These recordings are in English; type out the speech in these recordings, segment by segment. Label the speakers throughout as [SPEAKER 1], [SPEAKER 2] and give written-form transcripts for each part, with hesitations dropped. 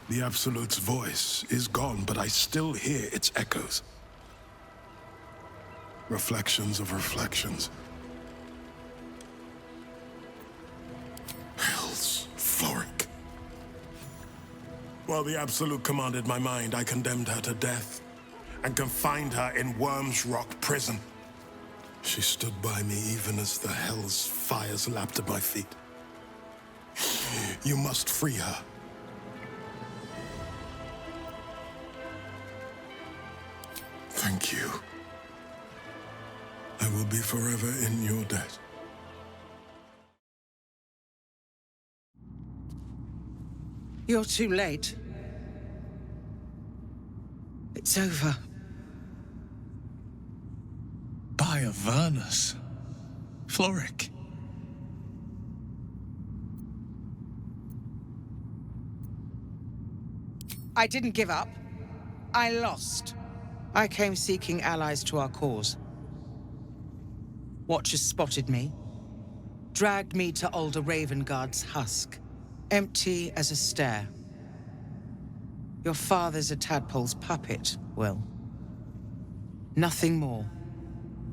[SPEAKER 1] The Absolute's voice is gone, but I still hear its echoes. Reflections of reflections. Hell's Florrick. While the Absolute commanded my mind, I condemned her to death and confined her in Worm's Rock prison. She stood by me even as the Hell's fires lapped at my feet. You must free her. Thank you. I will be forever in your debt.
[SPEAKER 2] You're too late. It's over.
[SPEAKER 3] By Avernus. Florrick.
[SPEAKER 2] I didn't give up. I lost. I came seeking allies to our cause. Watchers spotted me, dragged me to Older Ravengard's husk, empty as a stare. Your father's a tadpole's puppet, Will. Nothing more.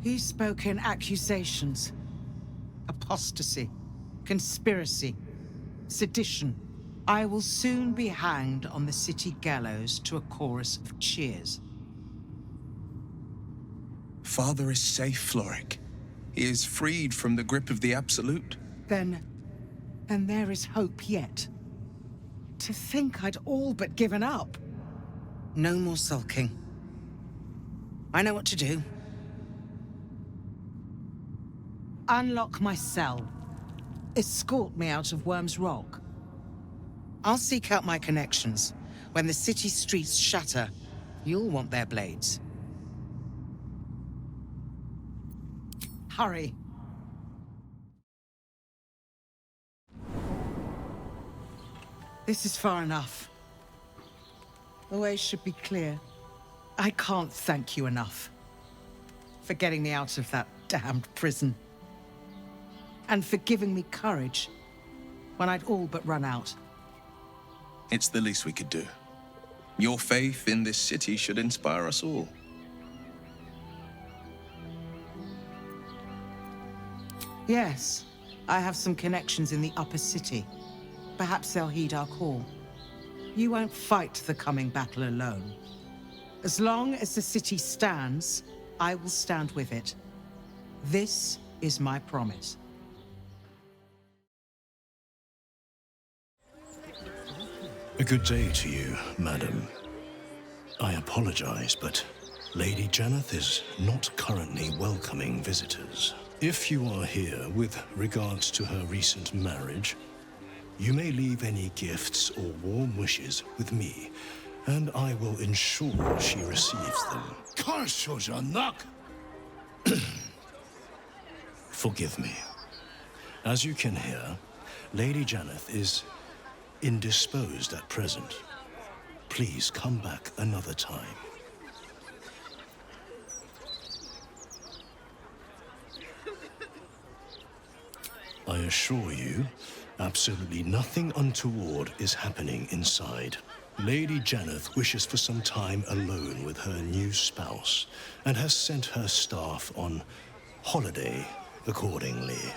[SPEAKER 2] He spoke in accusations. Apostasy, conspiracy, sedition. I will soon be hanged on the city gallows to a chorus of cheers.
[SPEAKER 3] Father is safe, Florrick. He is freed from the grip of the Absolute.
[SPEAKER 2] Then there is hope yet. To think I'd all but given up. No more sulking. I know what to do. Unlock my cell. Escort me out of Worm's Rock. I'll seek out my connections. When the city streets shatter, you'll want their blades. Hurry. This is far enough. The way should be clear. I can't thank you enough for getting me out of that damned prison. And for giving me courage when I'd all but run out.
[SPEAKER 3] It's the least we could do. Your faith in this city should inspire us all.
[SPEAKER 2] Yes, I have some connections in the upper city. Perhaps they'll heed our call. You won't fight the coming battle alone. As long as the city stands, I will stand with it. This is my promise.
[SPEAKER 4] A good day to you, madam. I apologize, but Lady Jannath is not currently welcoming visitors. If you are here with regards to her recent marriage, you may leave any gifts or warm wishes with me, and I will ensure she receives them. Forgive me. As you can hear, Lady Jannath is indisposed at present. Please come back another time. I assure you, absolutely nothing untoward is happening inside. Lady Jannath wishes for some time alone with her new spouse, and has sent her staff on holiday accordingly.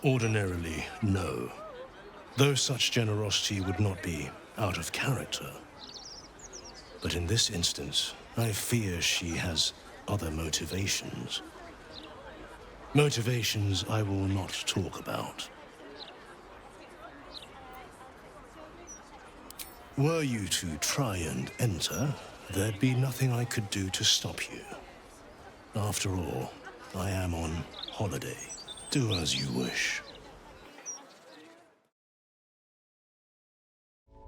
[SPEAKER 4] Ordinarily, no. Though such generosity would not be out of character. But in this instance, I fear she has other motivations. Motivations I will not talk about. Were you to try and enter, there'd be nothing I could do to stop you. After all, I am on holiday. Do as you wish.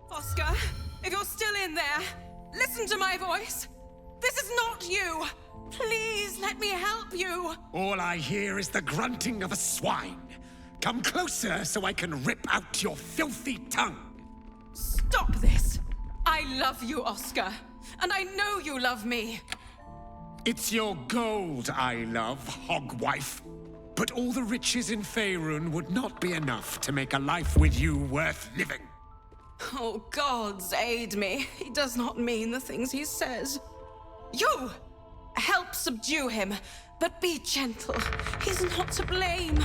[SPEAKER 5] Oskar, if you're still in there, listen to my voice. This is not you. Please let me help you.
[SPEAKER 6] All I hear is the grunting of a swine. Come closer so I can rip out your filthy tongue.
[SPEAKER 5] Stop this. I love you, Oskar. And I know you love me.
[SPEAKER 6] It's your gold I love, hogwife. But all the riches in Faerun would not be enough to make a life with you worth living.
[SPEAKER 5] Oh, gods aid me. He does not mean the things he says. You! Help subdue him, but be gentle. He's not to blame.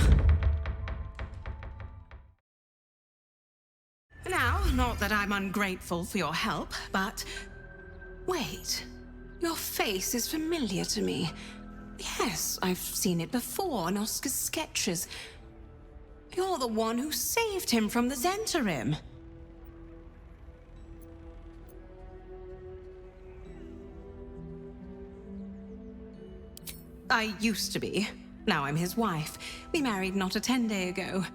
[SPEAKER 5] Now, not that I'm ungrateful for your help, but... Wait. Your face is familiar to me. Yes, I've seen it before in Oskar's sketches. You're the one who saved him from the Zentarim. I used to be. Now I'm his wife. We married not a 10-day ago.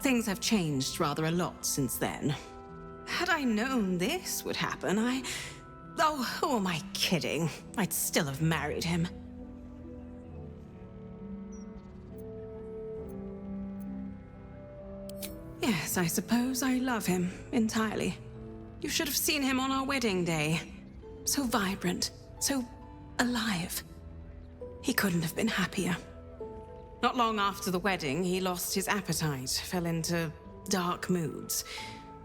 [SPEAKER 5] Things have changed rather a lot since then. Had I known this would happen, Oh, who am I kidding? I'd still have married him. Yes, I suppose I love him entirely. You should have seen him on our wedding day. So vibrant, so alive. He couldn't have been happier. Not long after the wedding, he lost his appetite, fell into dark moods.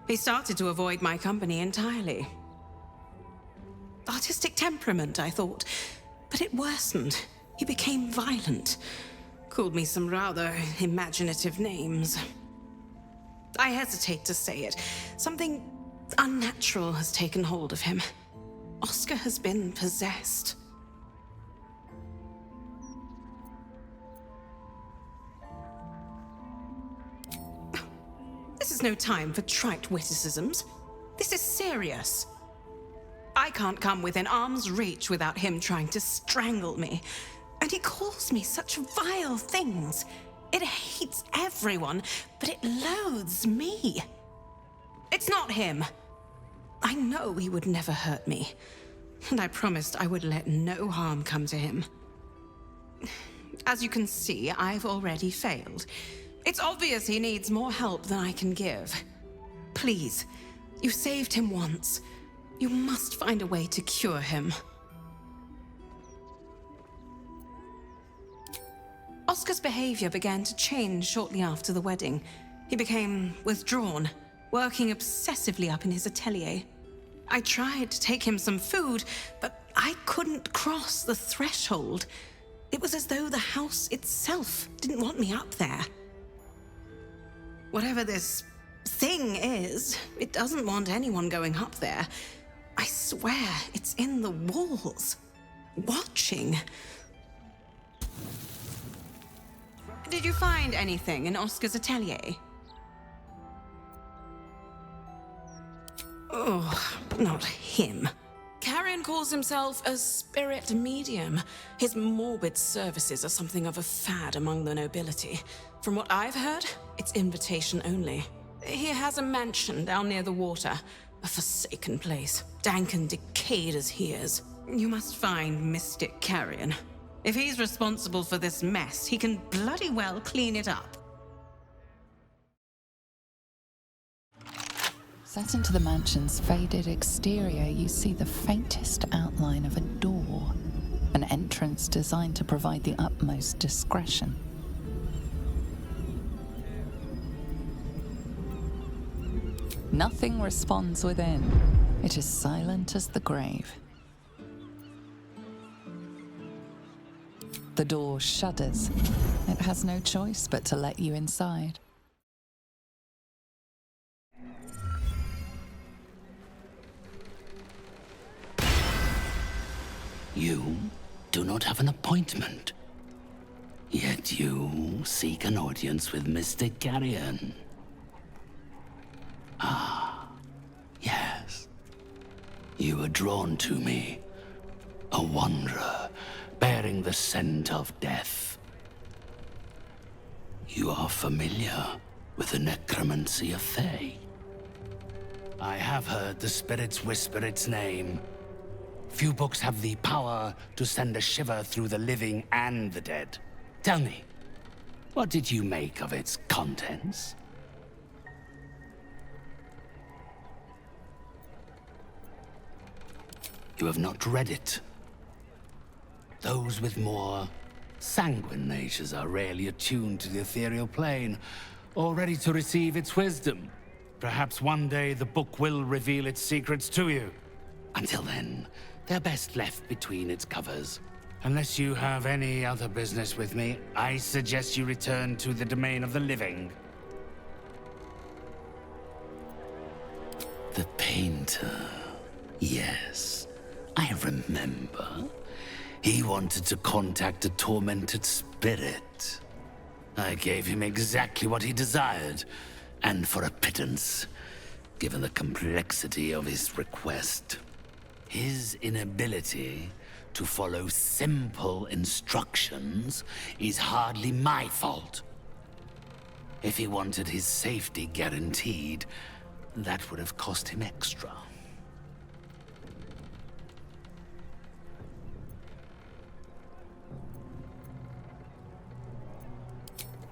[SPEAKER 5] He started to avoid my company entirely. Artistic temperament, I thought, but it worsened. He became violent. Called me some rather imaginative names. I hesitate to say it. Something unnatural has taken hold of him. Oskar has been possessed. This is no time for trite witticisms. This is serious. I can't come within arm's reach without him trying to strangle me. And he calls me such vile things. It hates everyone, but it loathes me. It's not him. I know he would never hurt me. And I promised I would let no harm come to him. As you can see, I've already failed. It's obvious he needs more help than I can give. Please, you saved him once. You must find a way to cure him. Oskar's behavior began to change shortly after the wedding. He became withdrawn, working obsessively up in his atelier. I tried to take him some food, but I couldn't cross the threshold. It was as though the house itself didn't want me up there. Whatever this thing is, it doesn't want anyone going up there. I swear it's in the walls, watching. Did you find anything in Oskar's atelier? Oh, not him. Carrion calls himself a spirit medium. His morbid services are something of a fad among the nobility. From what I've heard, it's invitation only. He has a mansion down near the water, a forsaken place, dank and decayed as he is. You must find Mystic Carrion. If he's responsible for this mess, he can bloody well clean it up.
[SPEAKER 7] Set into the mansion's faded exterior, you see the faintest outline of a door, an entrance designed to provide the utmost discretion. Nothing responds within. It is silent as the grave. The door shudders. It has no choice but to let you inside.
[SPEAKER 8] You do not have an appointment. Yet you seek an audience with Mystic Carrion. Ah, yes. You were drawn to me, a wanderer bearing the scent of death. You are familiar with the necromancy of Fae. I have heard the spirits whisper its name. Few books have the power to send a shiver through the living and the dead. Tell me, what did you make of its contents? You have not read it. Those with more Sanguine natures are rarely attuned to the ethereal plane, or ready to receive its wisdom. Perhaps one day the book will reveal its secrets to you. Until then, they're best left between its covers. Unless you have any other business with me, I suggest you return to the domain of the living. The painter. Yes, I remember. He wanted to contact a tormented spirit. I gave him exactly what he desired, and for a pittance, given the complexity of his request. His inability to follow simple instructions is hardly my fault. If he wanted his safety guaranteed, that would have cost him extra.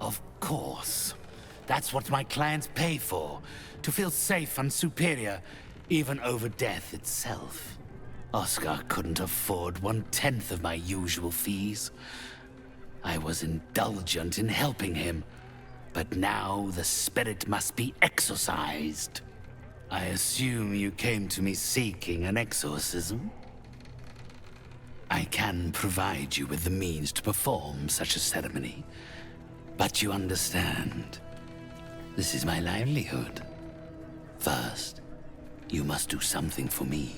[SPEAKER 8] Of course. That's what my clients pay for. To feel safe and superior, even over death itself. Oskar couldn't afford 1/10 of my usual fees. I was indulgent in helping him, but now the spirit must be exorcised. I assume you came to me seeking an exorcism? I can provide you with the means to perform such a ceremony. But you understand, this is my livelihood. First, you must do something for me.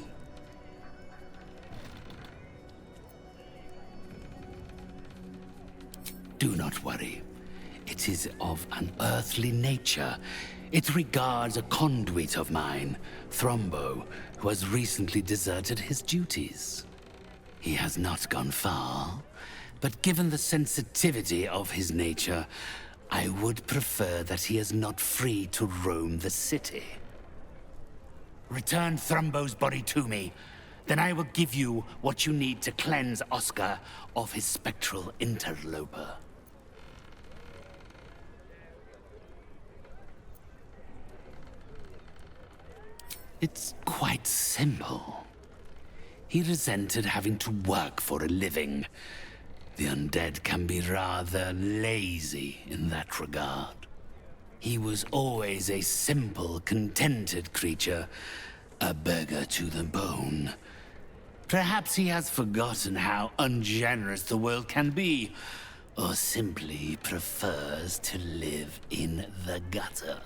[SPEAKER 8] Do not worry. It is of an earthly nature. It regards a conduit of mine, Thrumbo, who has recently deserted his duties. He has not gone far, but given the sensitivity of his nature, I would prefer that he is not free to roam the city. Return Thrumbo's body to me, then I will give you what you need to cleanse Oskar of his spectral interloper. It's quite simple. He resented having to work for a living. The undead can be rather lazy in that regard. He was always a simple, contented creature, a beggar to the bone. Perhaps he has forgotten how ungenerous the world can be, or simply prefers to live in the gutter.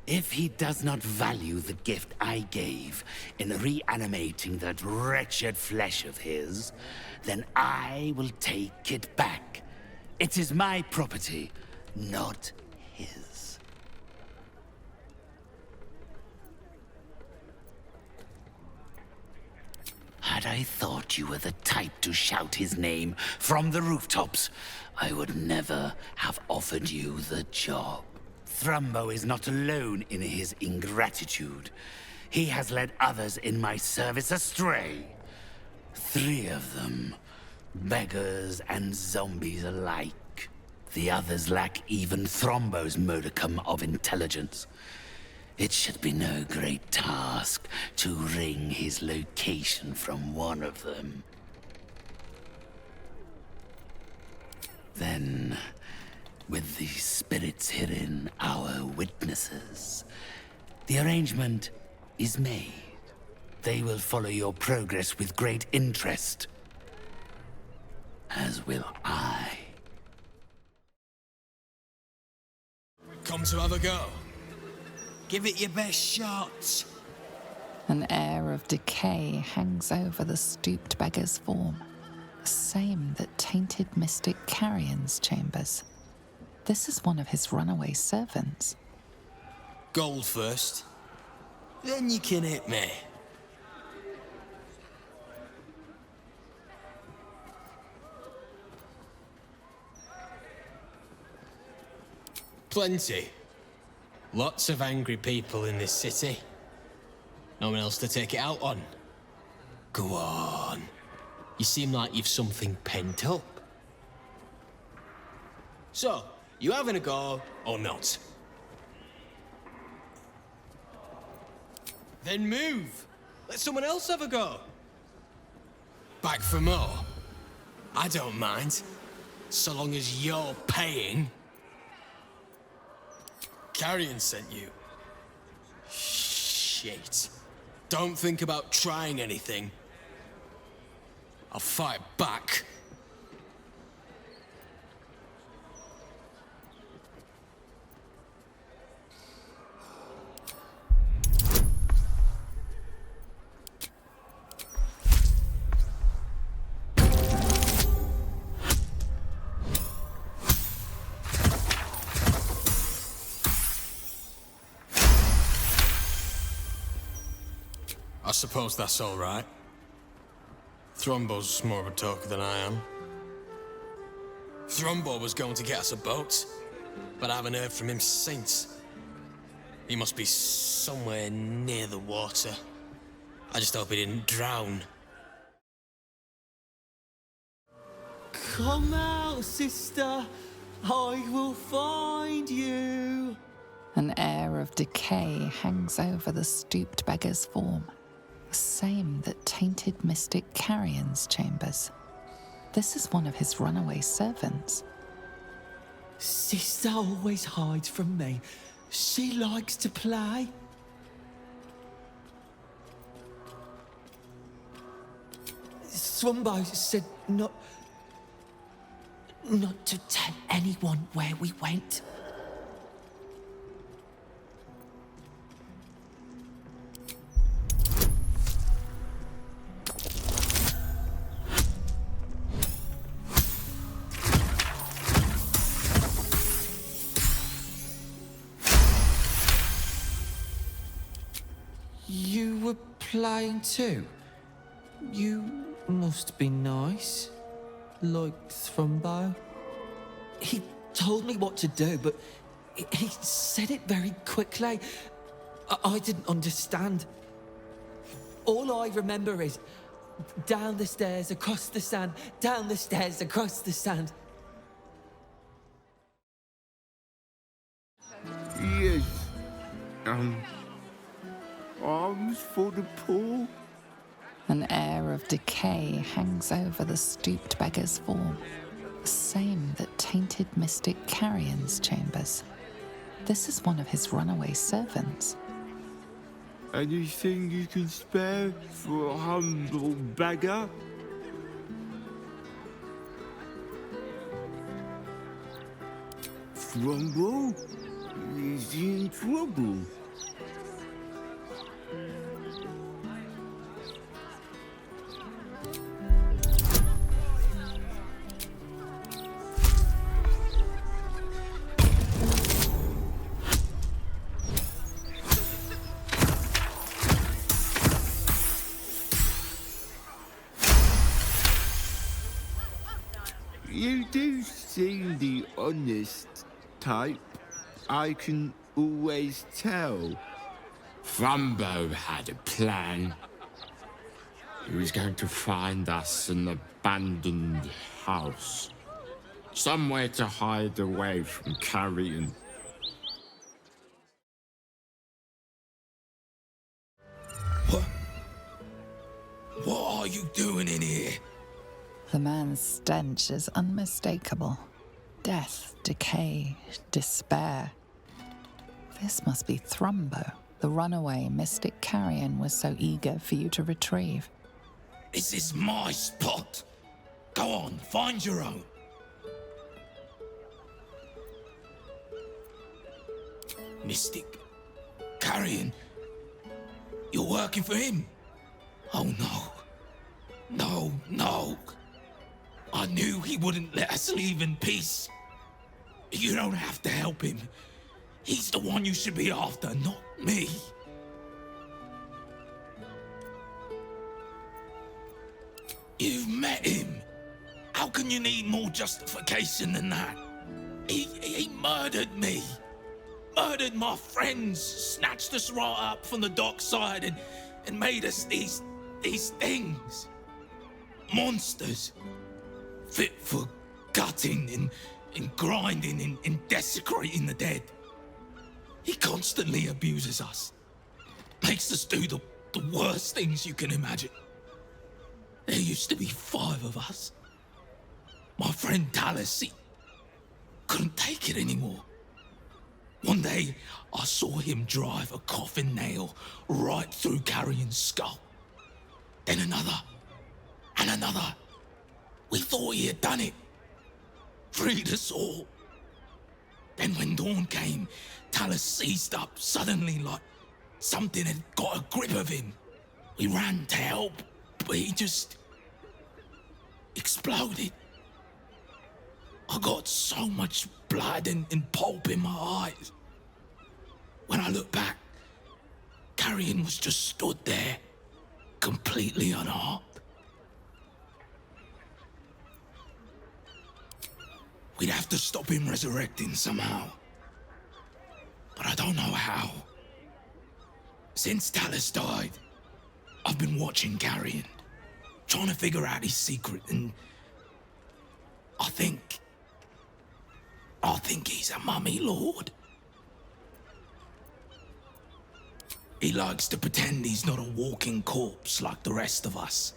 [SPEAKER 8] If he does not value the gift I gave in reanimating that wretched flesh of his, then I will take it back. It is my property, not his. Had I thought you were the type to shout his name from the rooftops, I would never have offered you the job. Thrumbo is not alone in his ingratitude. He has led others in my service astray. 3 of them, beggars and zombies alike. The others lack even Thrumbo's modicum of intelligence. It should be no great task to wring his location from one of them. Then, with the spirits herein our witnesses, the arrangement is made. They will follow your progress with great interest, as will I.
[SPEAKER 9] Come to have a go. Give it your best shot.
[SPEAKER 7] An air of decay hangs over the stooped beggar's form, the same that tainted mystic Carrion's chambers. This is one of his runaway servants.
[SPEAKER 9] Gold first. Then you can hit me. Plenty. Lots of angry people in this city. No one else to take it out on. Go on. You seem like you've something pent up. So, you having a go or not? Then move. Let someone else have a go. Back for more. I don't mind, so long as you're paying. Carrion sent you. Shit. Don't think about trying anything. I'll fight back. I suppose that's all right. Thrumbo's more of a talker than I am. Thrumbo was going to get us a boat, but I haven't heard from him since. He must be somewhere near the water. I just hope he didn't drown.
[SPEAKER 10] Come out, sister. I will find you.
[SPEAKER 7] An air of decay hangs over the stooped beggar's form, the same that tainted mystic Carrion's chambers. This is one of his runaway servants.
[SPEAKER 10] Sister always hides from me. She likes to play. Thrumbo said not to tell anyone where we went. You were playing too? You must be nice. Like Thrumbo. He told me what to do, but he said it very quickly. I didn't understand. All I remember is down the stairs, across the sand, down the stairs, across the sand.
[SPEAKER 11] Yes. Arms for the poor?
[SPEAKER 7] An air of decay hangs over the stooped beggar's form, the same that tainted mystic Carrion's chambers. This is one of his runaway servants.
[SPEAKER 11] Anything you can spare for a humble beggar? Thrumbo? Is he in trouble? You do seem the honest type. I can always tell.
[SPEAKER 12] Thrumbo had a plan. He was going to find us an abandoned house. Somewhere to hide away from Carrion.
[SPEAKER 6] What are you doing in here?
[SPEAKER 7] The man's stench is unmistakable. Death, decay, despair. This must be Thrumbo, the runaway mystic Carrion was so eager for you to retrieve.
[SPEAKER 6] This is my spot. Go on, find your own. Mystic Carrion, you're working for him? Oh no. No, no. I knew he wouldn't let us leave in peace. You don't have to help him. He's the one you should be after, not me. You've met him. How can you need more justification than that? He murdered me. Murdered my friends. Snatched us right up from the dockside and made us these things. Monsters. Fit for gutting and grinding and desecrating the dead. He constantly abuses us. Makes us do the worst things you can imagine. There used to be 5 of us. My friend Talus, he couldn't take it anymore. One day, I saw him drive a coffin nail right through Carrion's skull. Then another, and another. We thought he had done it. Freed us all. Then when dawn came, Talus seized up suddenly like something had got a grip of him. We ran to help, but he just exploded. I got so much blood and pulp in my eyes. When I looked back, Carrion was just stood there, completely unharmed. We'd have to stop him resurrecting somehow. But I don't know how. Since Talus died, I've been watching Carrion, trying to figure out his secret, and I think he's a mummy lord. He likes to pretend he's not a walking corpse like the rest of us.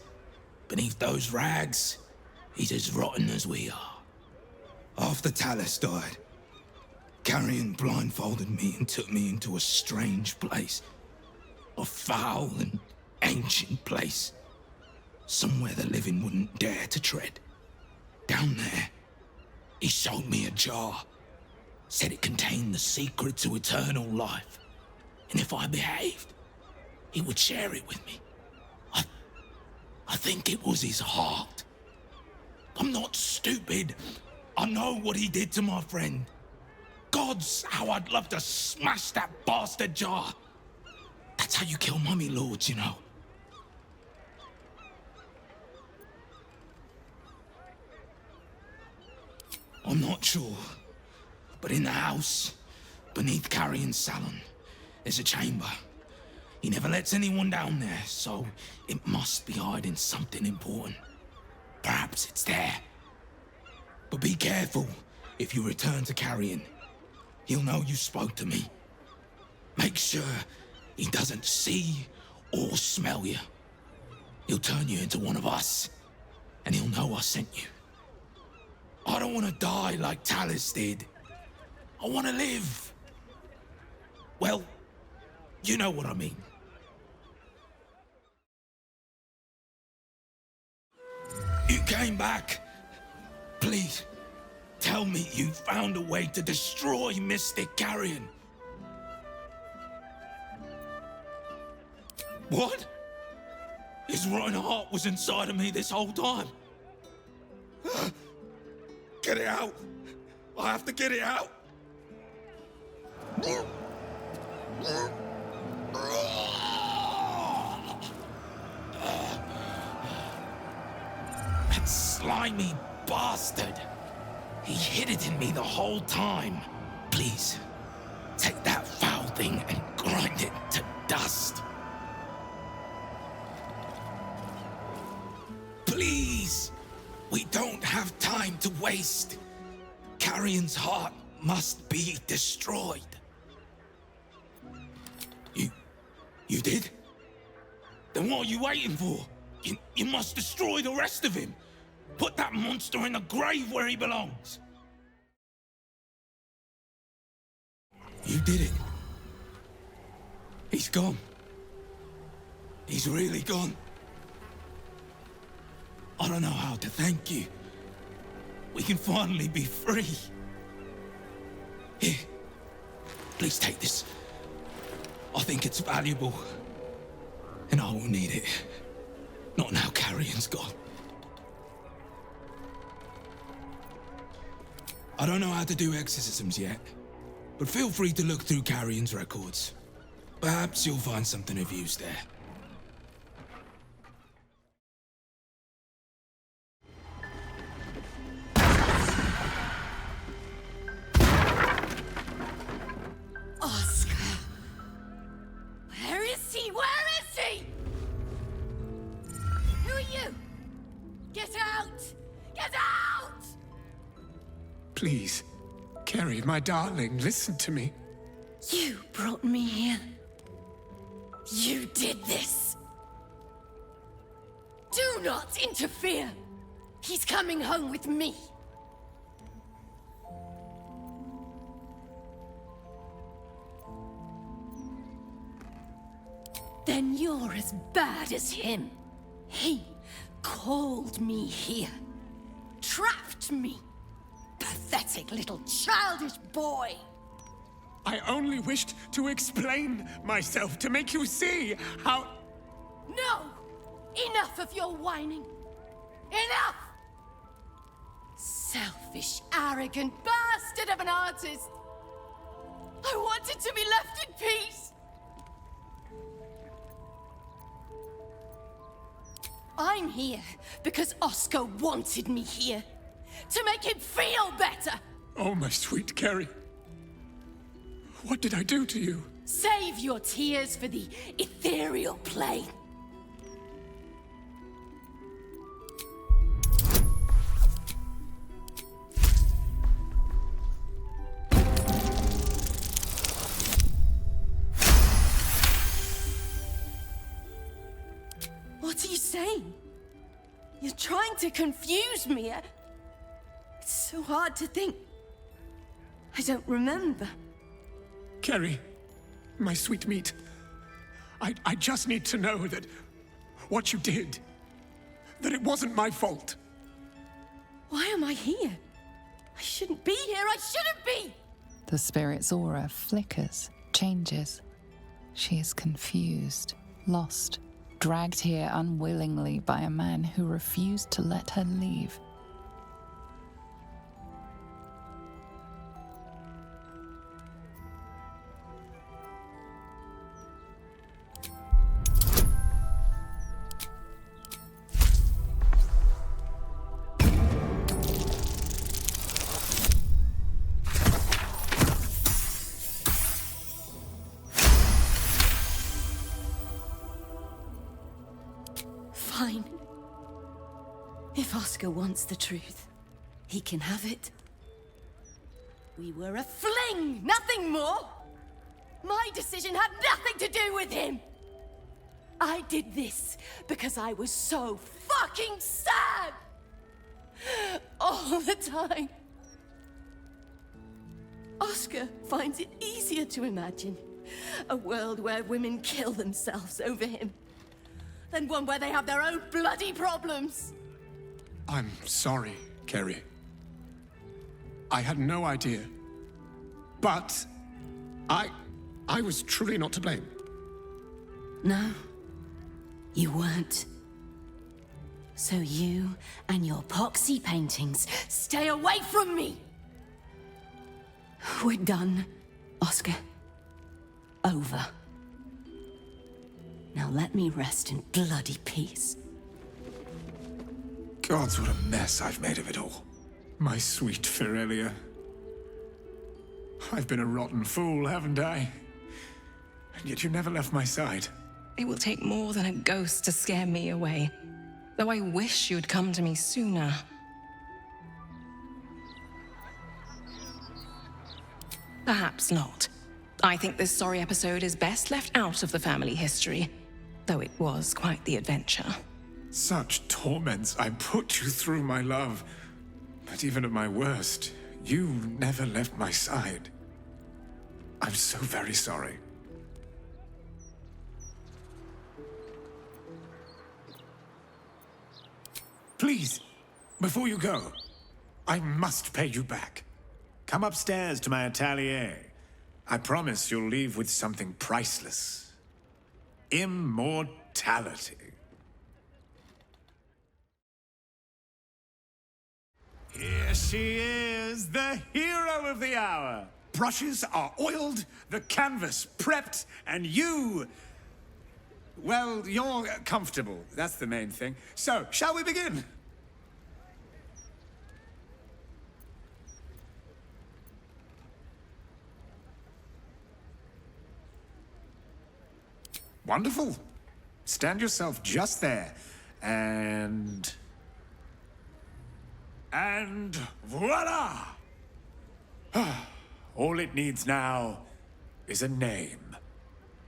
[SPEAKER 6] Beneath those rags, he's as rotten as we are. After Talus died, Carrion blindfolded me and took me into a strange place. A foul and ancient place. Somewhere the living wouldn't dare to tread. Down there, he showed me a jar. Said it contained the secret to eternal life. And if I behaved, he would share it with me. I think it was his heart. I'm not stupid. I know what he did to my friend. Gods, how I'd love to smash that bastard jar. That's how you kill mummy lords, you know. I'm not sure, but in the house, beneath Carrion's salon, there's a chamber. He never lets anyone down there, so it must be hiding something important. Perhaps it's there. But be careful if you return to Carrion. He'll know you spoke to me. Make sure he doesn't see or smell you. He'll turn you into one of us, and he'll know I sent you. I don't want to die like Talus did. I want to live. Well, you know what I mean. You came back. Please, tell me you found a way to destroy Mystic Carrion. What? His rotten heart was inside of me this whole time. Get it out. I have to get it out. That slimy bastard. He hid it in me the whole time. Please, take that foul thing and grind it to dust. Please! We don't have time to waste. Carrion's heart must be destroyed. You did? Then what are you waiting for? You must destroy the rest of him. Put that monster in the grave where he belongs. You did it. He's gone. He's really gone. I don't know how to thank you. We can finally be free. Here, please take this. I think it's valuable. And I will need it. Not now Carrion's gone. I don't know how to do exorcisms yet, but feel free to look through Carrion's records. Perhaps you'll find something of use there.
[SPEAKER 13] Oskar! Where is he? Where is he? Who are you? Get out! Get out!
[SPEAKER 14] Please, Carrie, my darling, listen to me.
[SPEAKER 13] You brought me here. You did this. Do not interfere. He's coming home with me. Then you're as bad as him. He called me here. Trapped me. Pathetic little childish boy.
[SPEAKER 14] I only wished to explain myself to make you see how...
[SPEAKER 13] No! Enough of your whining. Enough! Selfish, arrogant bastard of an artist. I wanted to be left in peace. I'm here because Oskar wanted me here. To make him feel better.
[SPEAKER 14] Oh, my sweet Carrie. What did I do to you?
[SPEAKER 13] Save your tears for the ethereal plane. What are you saying? You're trying to confuse me. It's so hard to think. I don't remember.
[SPEAKER 14] Carrie, my sweet meat. I just need to know that what you did, that it wasn't my fault.
[SPEAKER 13] Why am I here? I shouldn't be here. I shouldn't be!
[SPEAKER 7] The spirit's aura flickers, changes. She is confused, lost, dragged here unwillingly by a man who refused to let her leave.
[SPEAKER 13] Fine. If Oskar wants the truth, he can have it. We were a fling, nothing more. My decision had nothing to do with him. I did this because I was so fucking sad. All the time. Oskar finds it easier to imagine a world where women kill themselves over him than one where they have their own bloody problems.
[SPEAKER 14] I'm sorry, Carrie. I had no idea. But I was truly not to blame.
[SPEAKER 13] No, you weren't. So you and your poxy paintings stay away from me! We're done, Oskar. Over. Now let me rest in bloody peace.
[SPEAKER 14] Gods, what a mess I've made of it all. My sweet Ferelia. I've been a rotten fool, haven't I? And yet you never left my side.
[SPEAKER 5] It will take more than a ghost to scare me away. Though I wish you'd come to me sooner. Perhaps not. I think this sorry episode is best left out of the family history, though it was quite the adventure.
[SPEAKER 14] Such torments I put you through, my love. But even at my worst, you never left my side. I'm so very sorry. Please, before you go, I must pay you back. Come upstairs to my atelier. I promise you'll leave with something priceless. Immortality. Here she is, the hero of the hour. Brushes are oiled, the canvas prepped, and you... well, you're comfortable. That's the main thing. So, shall we begin? Wonderful. Stand yourself just there, and voila! All it needs now is a name.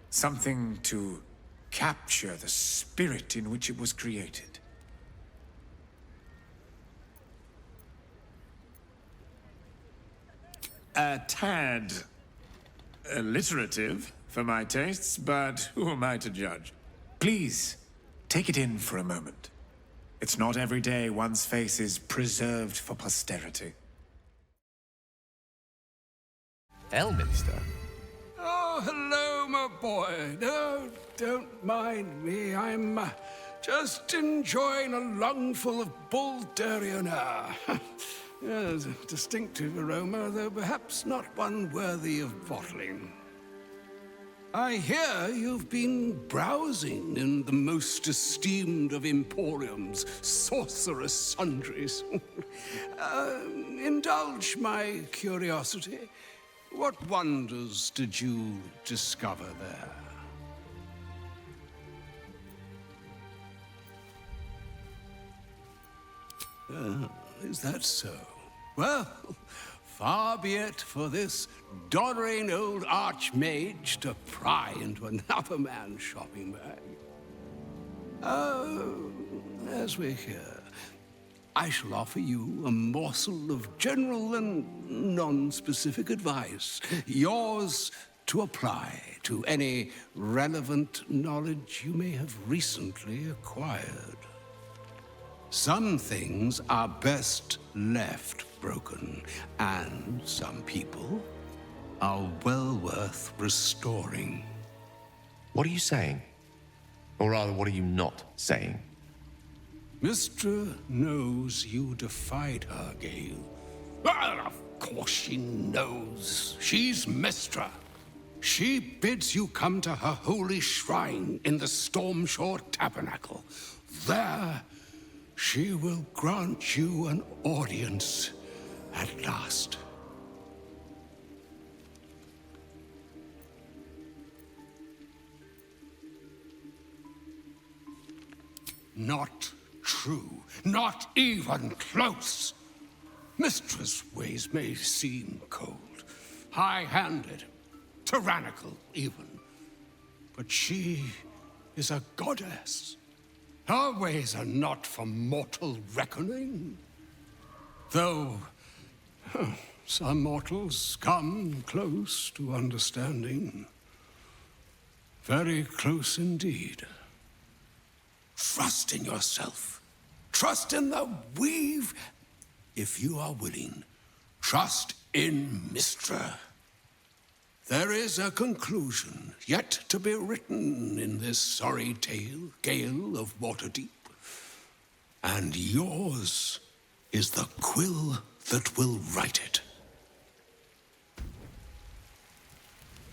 [SPEAKER 14] Something to capture the spirit in which it was created. A tad alliterative for my tastes, but who am I to judge? Please, take it in for a moment. It's not every day one's face is preserved for posterity.
[SPEAKER 15] Elminster?
[SPEAKER 16] Oh, hello, my boy. No, don't mind me. I'm just enjoying a lungful of Baldurian air. Yes, a distinctive aroma, though perhaps not one worthy of bottling. I hear you've been browsing in the most esteemed of emporiums, sorcerous sundries. Indulge my curiosity. What wonders did you discover there? Is that so? Well, far be it for this doddering old archmage to pry into another man's shopping bag. Oh, as we're here, I shall offer you a morsel of general and non-specific advice, yours to apply to any relevant knowledge you may have recently acquired. Some things are best left broken, and some people are well worth restoring.
[SPEAKER 15] What are you saying? Or rather, what are you not saying?
[SPEAKER 16] Mystra knows you defied her, Gale. Well, of course she knows. She's Mystra. She bids you come to her holy shrine in the Stormshore Tabernacle. There, she will grant you an audience at last. Not true. Not even close. Mistress' ways may seem cold, high-handed, tyrannical even. But she is a goddess. Her ways are not for mortal reckoning. Though some mortals come close to understanding. Very close indeed. Trust in yourself. Trust in the weave. If you are willing, trust in Mystra. There is a conclusion yet to be written in this sorry tale, Gale of Waterdeep. And yours is the quill that will write it.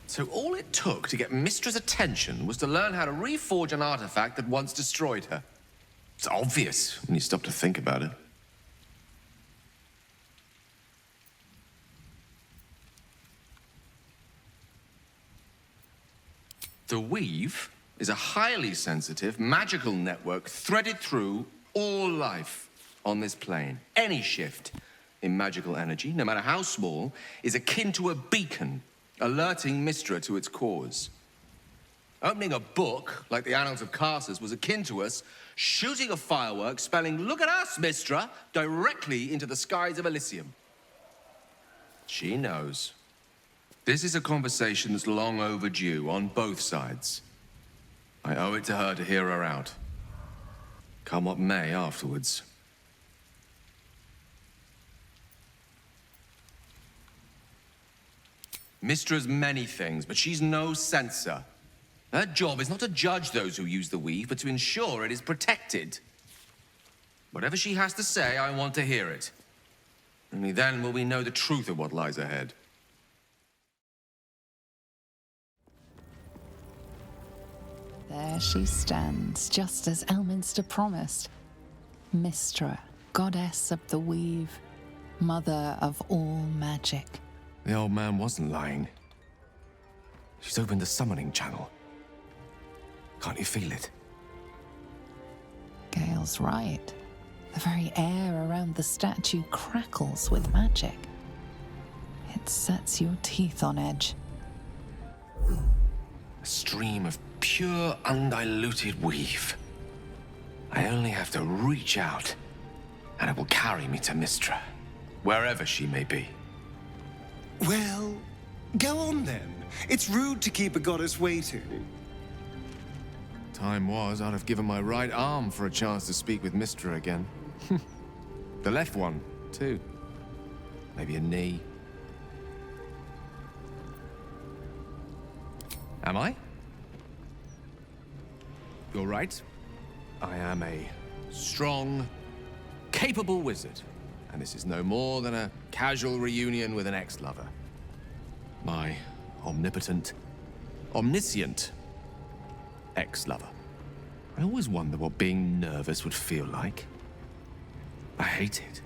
[SPEAKER 15] So all it took to get Mystra's attention was to learn how to reforge an artifact that once destroyed her. It's obvious when you stop to think about it. The Weave is a highly sensitive, magical network threaded through all life on this plane. Any shift in magical energy, no matter how small, is akin to a beacon alerting Mystra to its cause. Opening a book, like the Annals of Carsus, was akin to us shooting a firework spelling, "Look at us, Mystra," directly into the skies of Elysium. She knows. This is a conversation that's long overdue on both sides. I owe it to her to hear her out. Come what may afterwards. Mystra's many things, but she's no censor. Her job is not to judge those who use the weave, but to ensure it is protected. Whatever she has to say, I want to hear it. Only then will we know the truth of what lies ahead.
[SPEAKER 7] There she stands, just as Elminster promised. Mystra, goddess of the weave, mother of all magic.
[SPEAKER 15] The old man wasn't lying. She's opened the summoning channel. Can't you feel it?
[SPEAKER 7] Gale's right. The very air around the statue crackles with magic. It sets your teeth on edge.
[SPEAKER 15] A stream of pure, undiluted weave. I only have to reach out, and it will carry me to Mystra, wherever she may be.
[SPEAKER 14] Well, go on then. It's rude to keep a goddess waiting.
[SPEAKER 15] Time was, I'd have given my right arm for a chance to speak with Mystra again. The left one, too. Maybe a knee. Am I? You're right. I am a strong, capable wizard. And this is no more than a casual reunion with an ex-lover. My omnipotent, omniscient ex-lover. I always wonder what being nervous would feel like. I hate it.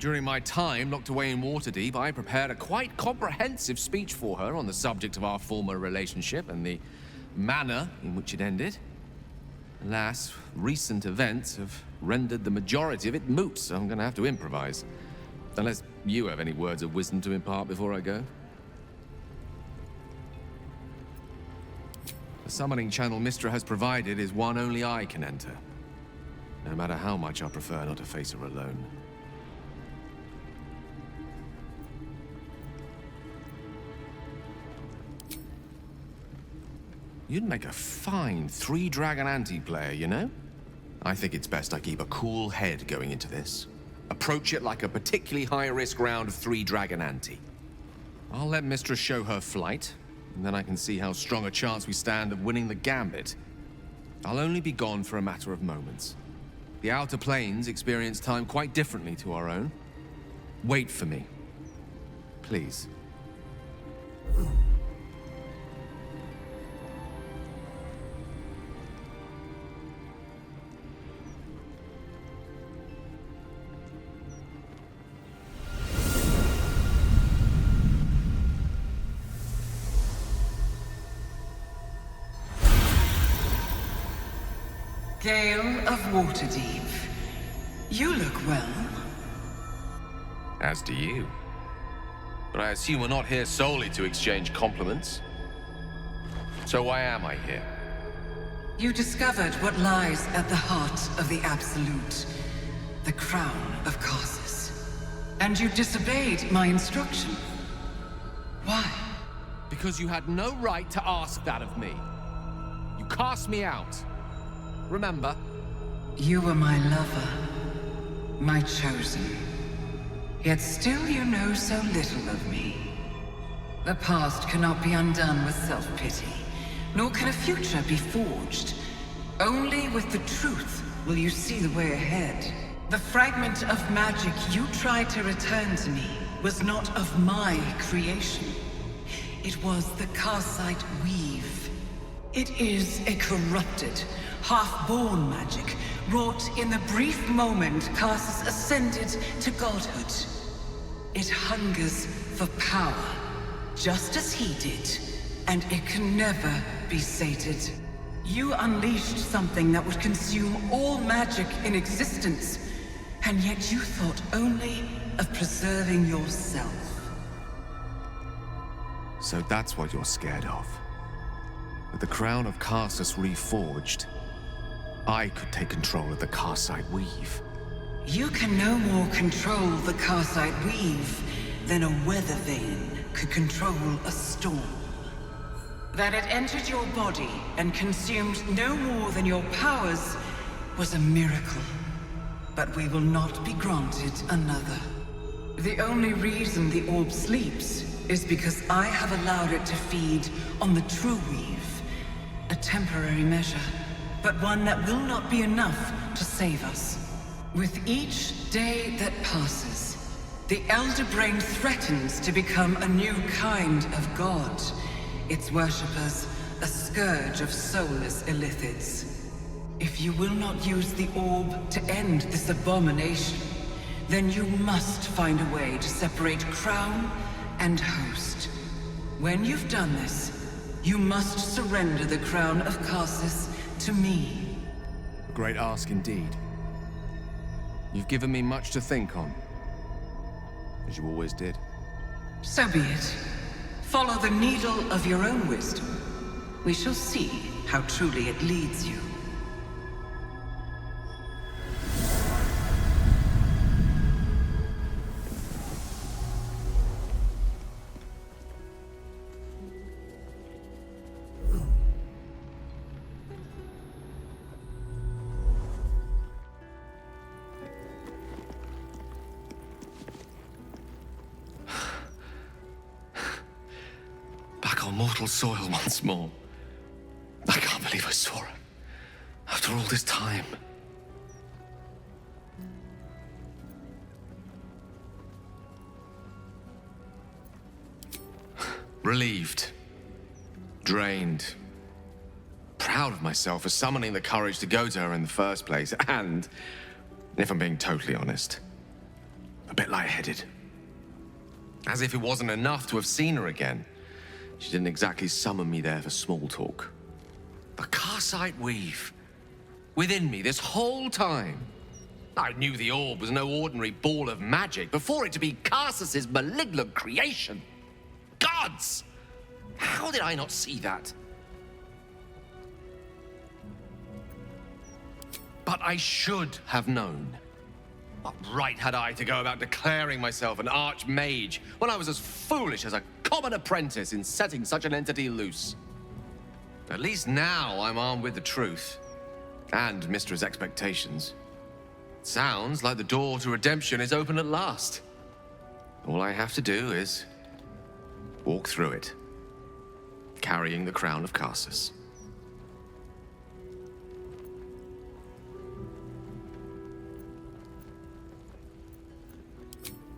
[SPEAKER 15] During my time locked away in Waterdeep, I prepared a quite comprehensive speech for her on the subject of our former relationship and the manner in which it ended. Alas, recent events have rendered the majority of it moot, so I'm gonna have to improvise. Unless you have any words of wisdom to impart before I go. The summoning channel Mystra has provided is one only I can enter. No matter how much I prefer not to face her alone. You'd make a fine three-dragon anti-player, you know? I think it's best I keep a cool head going into this. Approach it like a particularly high-risk round of three-dragon ante. I'll let Mystra show her flight, and then I can see how strong a chance we stand of winning the gambit. I'll only be gone for a matter of moments. The Outer Planes experience time quite differently to our own. Wait for me. Please.
[SPEAKER 2] Gale of Waterdeep. You look well.
[SPEAKER 15] As do you. But I assume we're not here solely to exchange compliments. So why am I here?
[SPEAKER 2] You discovered what lies at the heart of the Absolute, the crown of Karsus. And you disobeyed my instruction. Why?
[SPEAKER 15] Because you had no right to ask that of me. You cast me out. Remember?
[SPEAKER 2] You were my lover, my chosen. Yet still you know so little of me. The past cannot be undone with self-pity, nor can a future be forged. Only with the truth will you see the way ahead. The fragment of magic you tried to return to me was not of my creation. It was the Karsite weave. It is a corrupted, half-born magic, wrought in the brief moment Karsus ascended to godhood. It hungers for power, just as he did, and it can never be sated. You unleashed something that would consume all magic in existence, and yet you thought only of preserving yourself.
[SPEAKER 15] So that's what you're scared of. With the crown of Karsus reforged, I could take control of the Karsite weave.
[SPEAKER 2] You can no more control the Karsite weave than a weather vane could control a storm. That it entered your body and consumed no more than your powers was a miracle. But we will not be granted another. The only reason the orb sleeps is because I have allowed it to feed on the true weave. A temporary measure, but one that will not be enough to save us. With each day that passes, the Elder Brain threatens to become a new kind of god. Its worshippers, a scourge of soulless illithids. If you will not use the orb to end this abomination, then you must find a way to separate crown and host. When you've done this, you must surrender the crown of Karsus to me.
[SPEAKER 15] A great ask indeed. You've given me much to think on, as you always did.
[SPEAKER 2] So be it. Follow the needle of your own wisdom. We shall see how truly it leads you.
[SPEAKER 15] Back on mortal soil once more. I can't believe I saw her. After all this time. Relieved. Drained. Proud of myself for summoning the courage to go to her in the first place. And, if I'm being totally honest, a bit lightheaded. As if it wasn't enough to have seen her again. She didn't exactly summon me there for small talk. The Karsite weave. Within me this whole time. I knew the orb was no ordinary ball of magic before it to be Karsus's malignant creation. Gods! How did I not see that? But I should have known. What right had I to go about declaring myself an archmage when I was as foolish as a common apprentice in setting such an entity loose? At least now I'm armed with the truth. And Mystra's expectations. Sounds like the door to redemption is open at last. All I have to do is walk through it, carrying the crown of Karsus.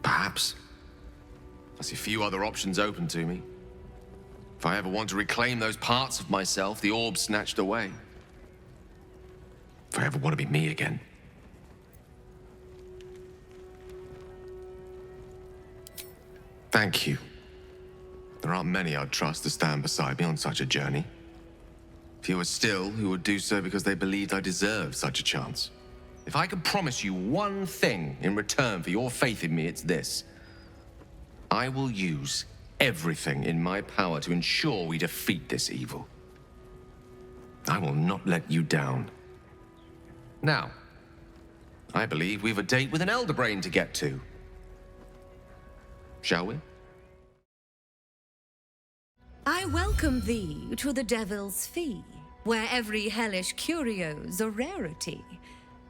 [SPEAKER 15] Perhaps. I see few other options open to me. If I ever want to reclaim those parts of myself the orb snatched away. If I ever want to be me again. Thank you. There aren't many I'd trust to stand beside me on such a journey. Fewer still who would do so because they believed I deserved such a chance. If I could promise you one thing in return for your faith in me, it's this. I will use everything in my power to ensure we defeat this evil. I will not let you down. Now, I believe we've a date with an Elder Brain to get to. Shall we?
[SPEAKER 13] I welcome thee to the Devil's Fee, where every hellish curio's a rarity.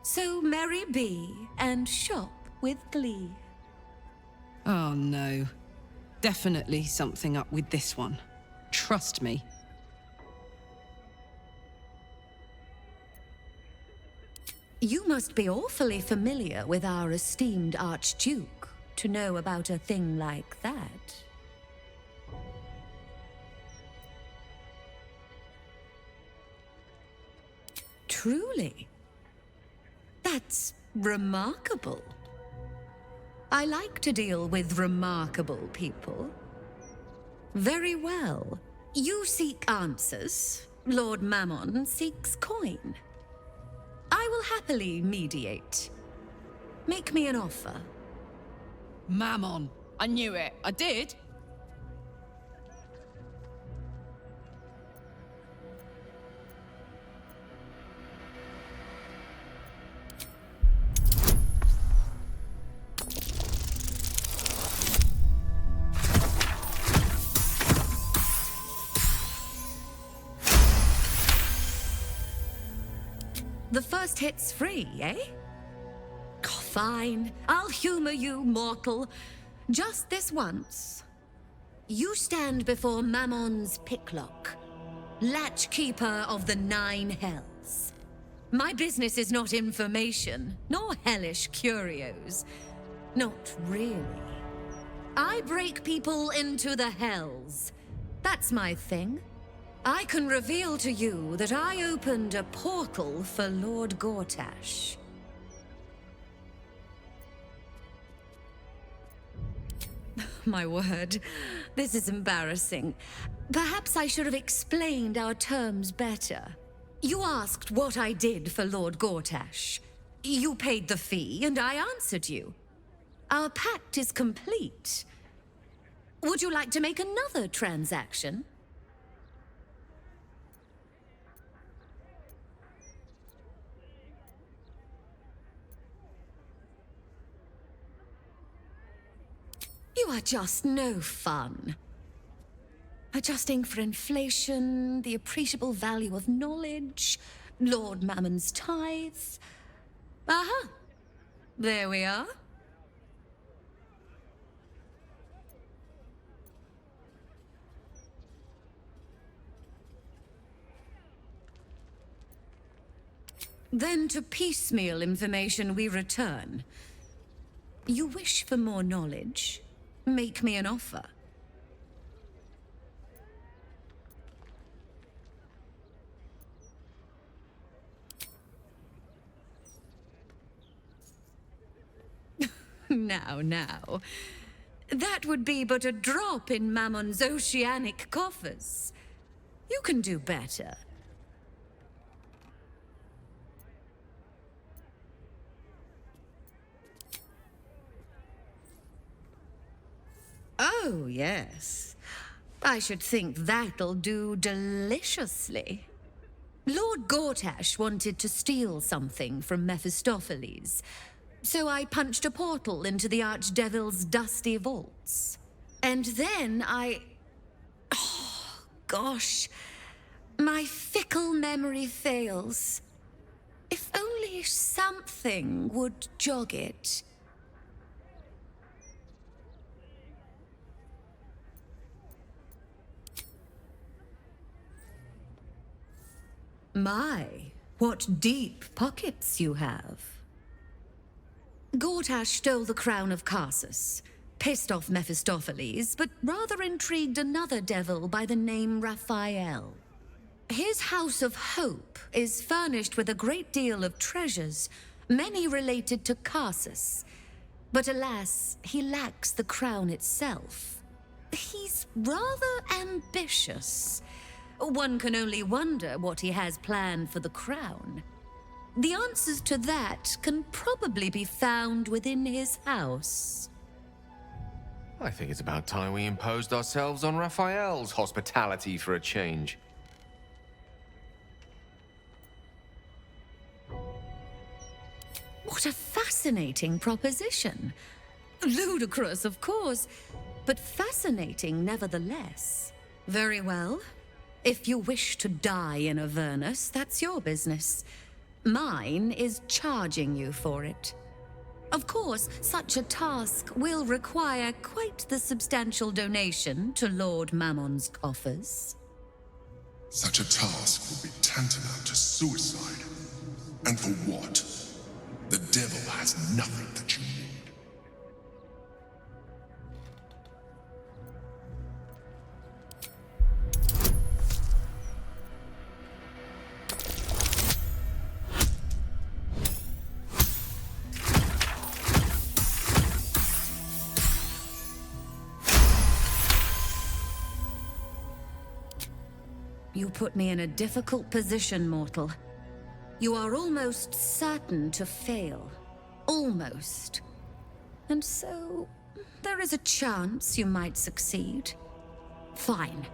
[SPEAKER 13] So merry be, and shop with glee.
[SPEAKER 5] Oh no. Definitely something up with this one. Trust me.
[SPEAKER 13] You must be awfully familiar with our esteemed Archduke to know about a thing like that. Truly. That's remarkable. I like to deal with remarkable people. Very well. You seek answers. Lord Mammon seeks coin. I will happily mediate. Make me an offer.
[SPEAKER 17] Mammon. I knew it. I did.
[SPEAKER 13] The first hit's free, eh? Fine. I'll humor you, mortal. Just this once. You stand before Mammon's picklock, latchkeeper of the 9 hells. My business is not information, nor hellish curios. Not really. I break people into the hells. That's my thing. I can reveal to you that I opened a portal for Lord Gortash. My word, this is embarrassing. Perhaps I should have explained our terms better. You asked what I did for Lord Gortash. You paid the fee, and I answered you. Our pact is complete. Would you like to make another transaction? You are just no fun. Adjusting for inflation, the appreciable value of knowledge, Lord Mammon's tithes. Aha! There we are.
[SPEAKER 18] Then to piecemeal information we return. You wish for more knowledge? Make me an offer. Now. That would be but a drop in Mammon's oceanic coffers. You can do better. Oh, yes. I should think that'll do deliciously. Lord Gortash wanted to steal something from Mephistopheles, so I punched a portal into the Archdevil's dusty vaults. And then oh, gosh. My fickle memory fails. If only something would jog it. My, what deep pockets you have. Gortash stole the crown of Carsus, pissed off Mephistopheles, but rather intrigued another devil by the name Raphael. His House of Hope is furnished with a great deal of treasures, many related to Carsus. But alas, he lacks the crown itself. He's rather ambitious. One can only wonder what he has planned for the crown. The answers to that can probably be found within his house.
[SPEAKER 15] I think it's about time we imposed ourselves on Raphael's hospitality for a change.
[SPEAKER 18] What a fascinating proposition. Ludicrous, of course, but fascinating nevertheless. Very well. If you wish to die in Avernus, that's your business. Mine is charging you for it. Of course, such a task will require quite the substantial donation to Lord Mammon's coffers.
[SPEAKER 1] Such a task would be tantamount to suicide. And for what? The devil has nothing that you need.
[SPEAKER 18] You put me in a difficult position, mortal. You are almost certain to fail. Almost. And so, there is a chance you might succeed. Fine.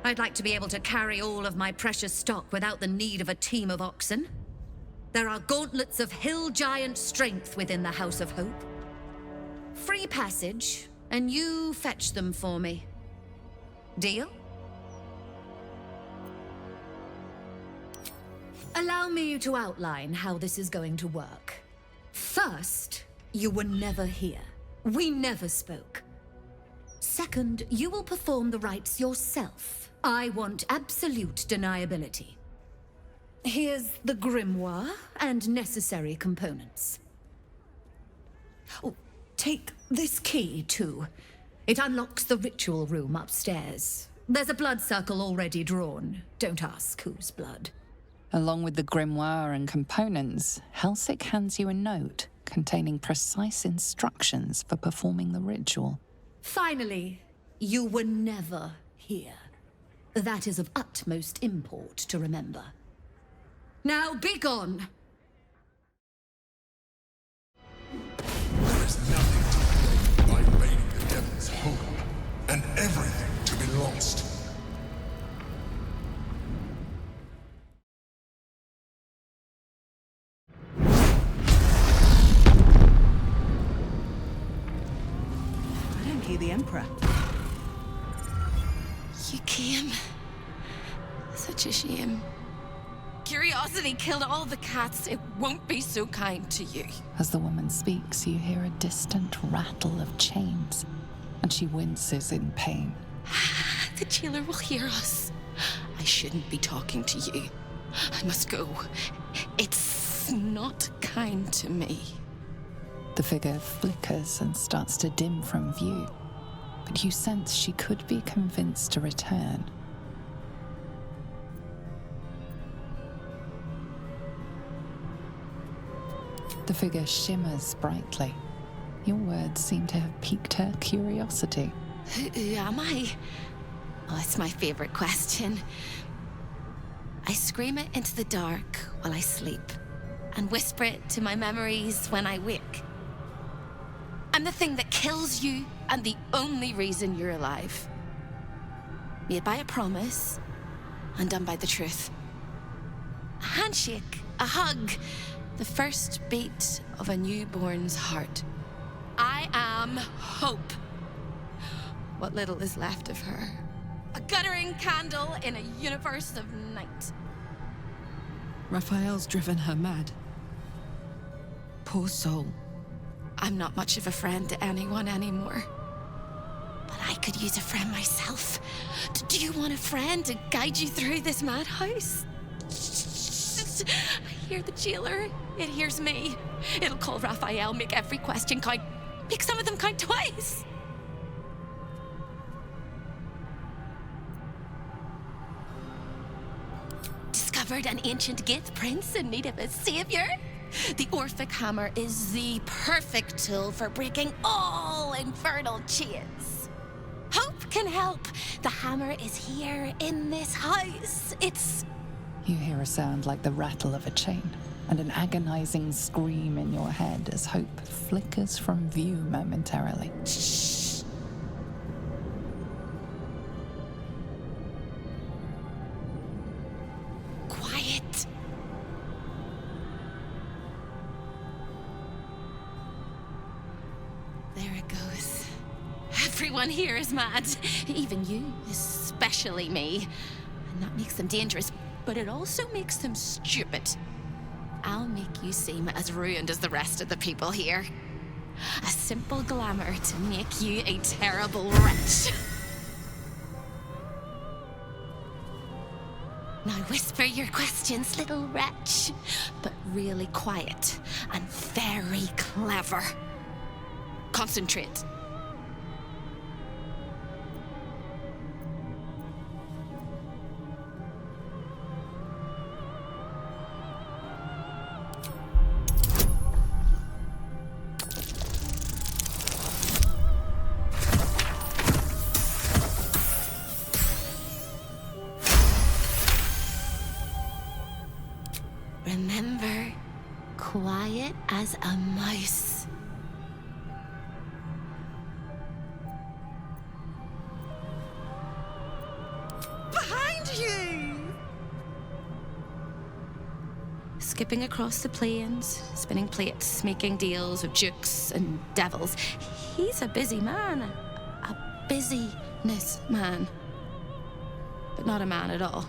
[SPEAKER 18] I'd like to be able to carry all of my precious stock without the need of a team of oxen. There are gauntlets of hill giant strength within the House of Hope. Free passage, and you fetch them for me. Deal? Allow me to outline how this is going to work. First, you were never here. We never spoke. Second, you will perform the rites yourself. I want absolute deniability. Here's the grimoire and necessary components. Oh, take this key, too. It unlocks the ritual room upstairs. There's a blood circle already drawn. Don't ask whose blood.
[SPEAKER 7] Along with the grimoire and components, Helsik hands you a note containing precise instructions for performing the ritual.
[SPEAKER 18] Finally, you were never here. That is of utmost import to remember. Now be gone!
[SPEAKER 1] There is nothing to gain by invading the devil's home, and everything to be lost.
[SPEAKER 2] The Emperor.
[SPEAKER 5] You came. Such a shame. Curiosity killed all the cats. It won't be so kind to you.
[SPEAKER 7] As the woman speaks, you hear a distant rattle of chains, and she winces in pain.
[SPEAKER 5] The jailer will hear us. I shouldn't be talking to you.
[SPEAKER 19] I must go. It's not kind to me.
[SPEAKER 7] The figure flickers and starts to dim from view, but you sense she could be convinced to return. The figure shimmers brightly. Your words seem to have piqued her curiosity.
[SPEAKER 19] Who am I? Oh, it's my favorite question. I scream it into the dark while I sleep, and whisper it to my memories when I wake. I'm the thing that kills you, and the only reason you're alive. Made by a promise, undone by the truth. A handshake, a hug, the first beat of a newborn's heart. I am hope. What little is left of her. A guttering candle in a universe of night.
[SPEAKER 17] Raphael's driven her mad. Poor soul.
[SPEAKER 19] I'm not much of a friend to anyone anymore. But I could use a friend myself. Do you want a friend to guide you through this madhouse? I hear the jailer. It hears me. It'll call Raphael, make every question count. Make some of them count twice. Discovered an ancient gift, prince in need of a savior. The Orphic hammer is the perfect tool for breaking all infernal chains. Hope can help. The hammer is here in this house. It's...
[SPEAKER 7] You hear a sound like the rattle of a chain, and an agonizing scream in your head as hope flickers from view momentarily.
[SPEAKER 19] Shh. Quiet. There it goes. Everyone here is mad. Even you, especially me. And that makes them dangerous, but it also makes them stupid. I'll make you seem as ruined as the rest of the people here. A simple glamour to make you a terrible wretch. Now whisper your questions, little wretch, but really quiet and very clever. Concentrate. Remember, quiet as a mouse. Behind you! Skipping across the plains, spinning plates, making deals with dukes and devils. He's a busy man. A busyness man. But not a man at all,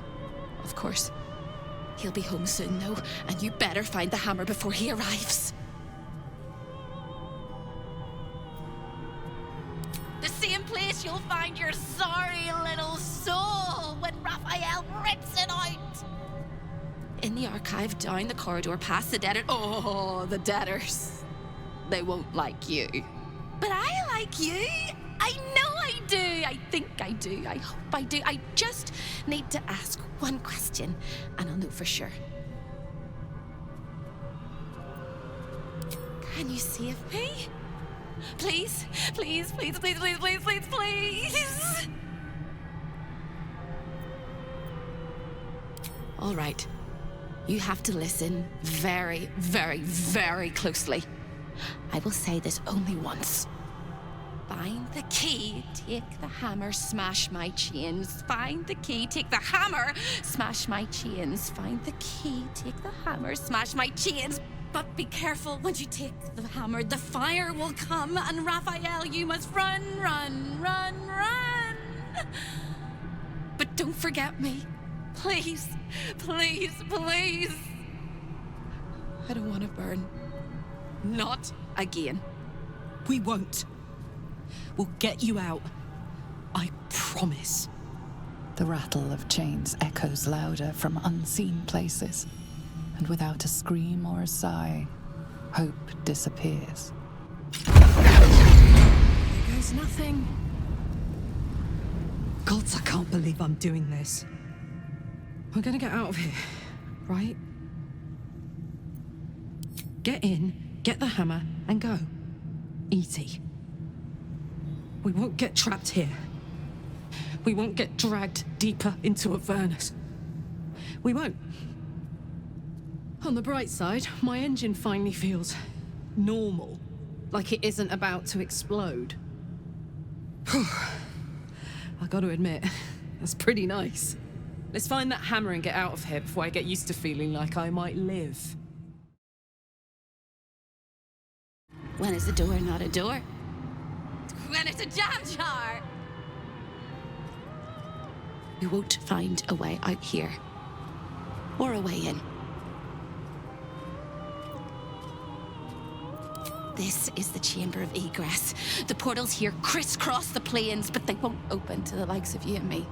[SPEAKER 19] of course. He'll be home soon, though, and you better find the hammer before he arrives. The same place you'll find your sorry little soul when Raphael rips it out. In the archive, down the corridor, past the debtor. Oh, the debtors. They won't like you. But I like you. I know I do. I think I do. I hope I do. I just need to ask one question, and I'll know for sure. Can you save me? Please? Please, please, please, please, please, please, please. All right. You have to listen very, very, very closely. I will say this only once. Find the key, take the hammer, smash my chains. Find the key, take the hammer, smash my chains. Find the key, take the hammer, smash my chains. But be careful when you take the hammer, the fire will come, and Raphael, you must run, run, run, run. But don't forget me. Please, please, please. I don't want to burn. Not again.
[SPEAKER 17] We won't. We'll get you out. I promise.
[SPEAKER 7] The rattle of chains echoes louder from unseen places, and without a scream or a sigh, hope disappears.
[SPEAKER 20] There goes nothing. Gods, I can't believe I'm doing this. We're gonna get out of here, right? Get in, get the hammer, and go. Easy. We won't get trapped here. We won't get dragged deeper into a furnace. We won't. On the bright side, my engine finally feels normal. Like it isn't about to explode. I gotta admit, that's pretty nice. Let's find that hammer and get out of here before I get used to feeling like I might live.
[SPEAKER 19] When is a door not a door? When it's a jam jar! We won't find a way out here. Or a way in. This is the chamber of egress. The portals here crisscross the planes, but they won't open to the likes of you and me.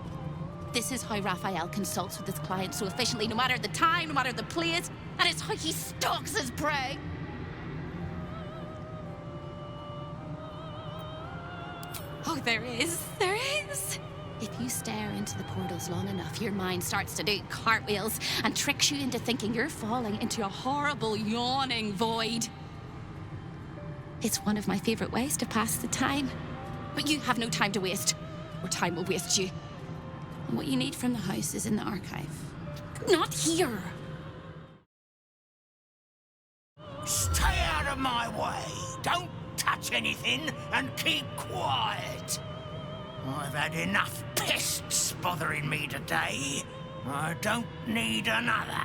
[SPEAKER 19] This is how Raphael consults with his clients so efficiently, no matter the time, no matter the place, and it's how he stalks his prey. Oh, there is. If you stare into the portals long enough, your mind starts to do cartwheels and tricks you into thinking you're falling into a horrible, yawning void. It's one of my favorite ways to pass the time. But you have no time to waste, or time will waste you. And what you need from the house is in the archive. Not here!
[SPEAKER 6] Stay out of my way. Don't touch anything and keep quiet. I've had enough pests bothering me today. I don't need another.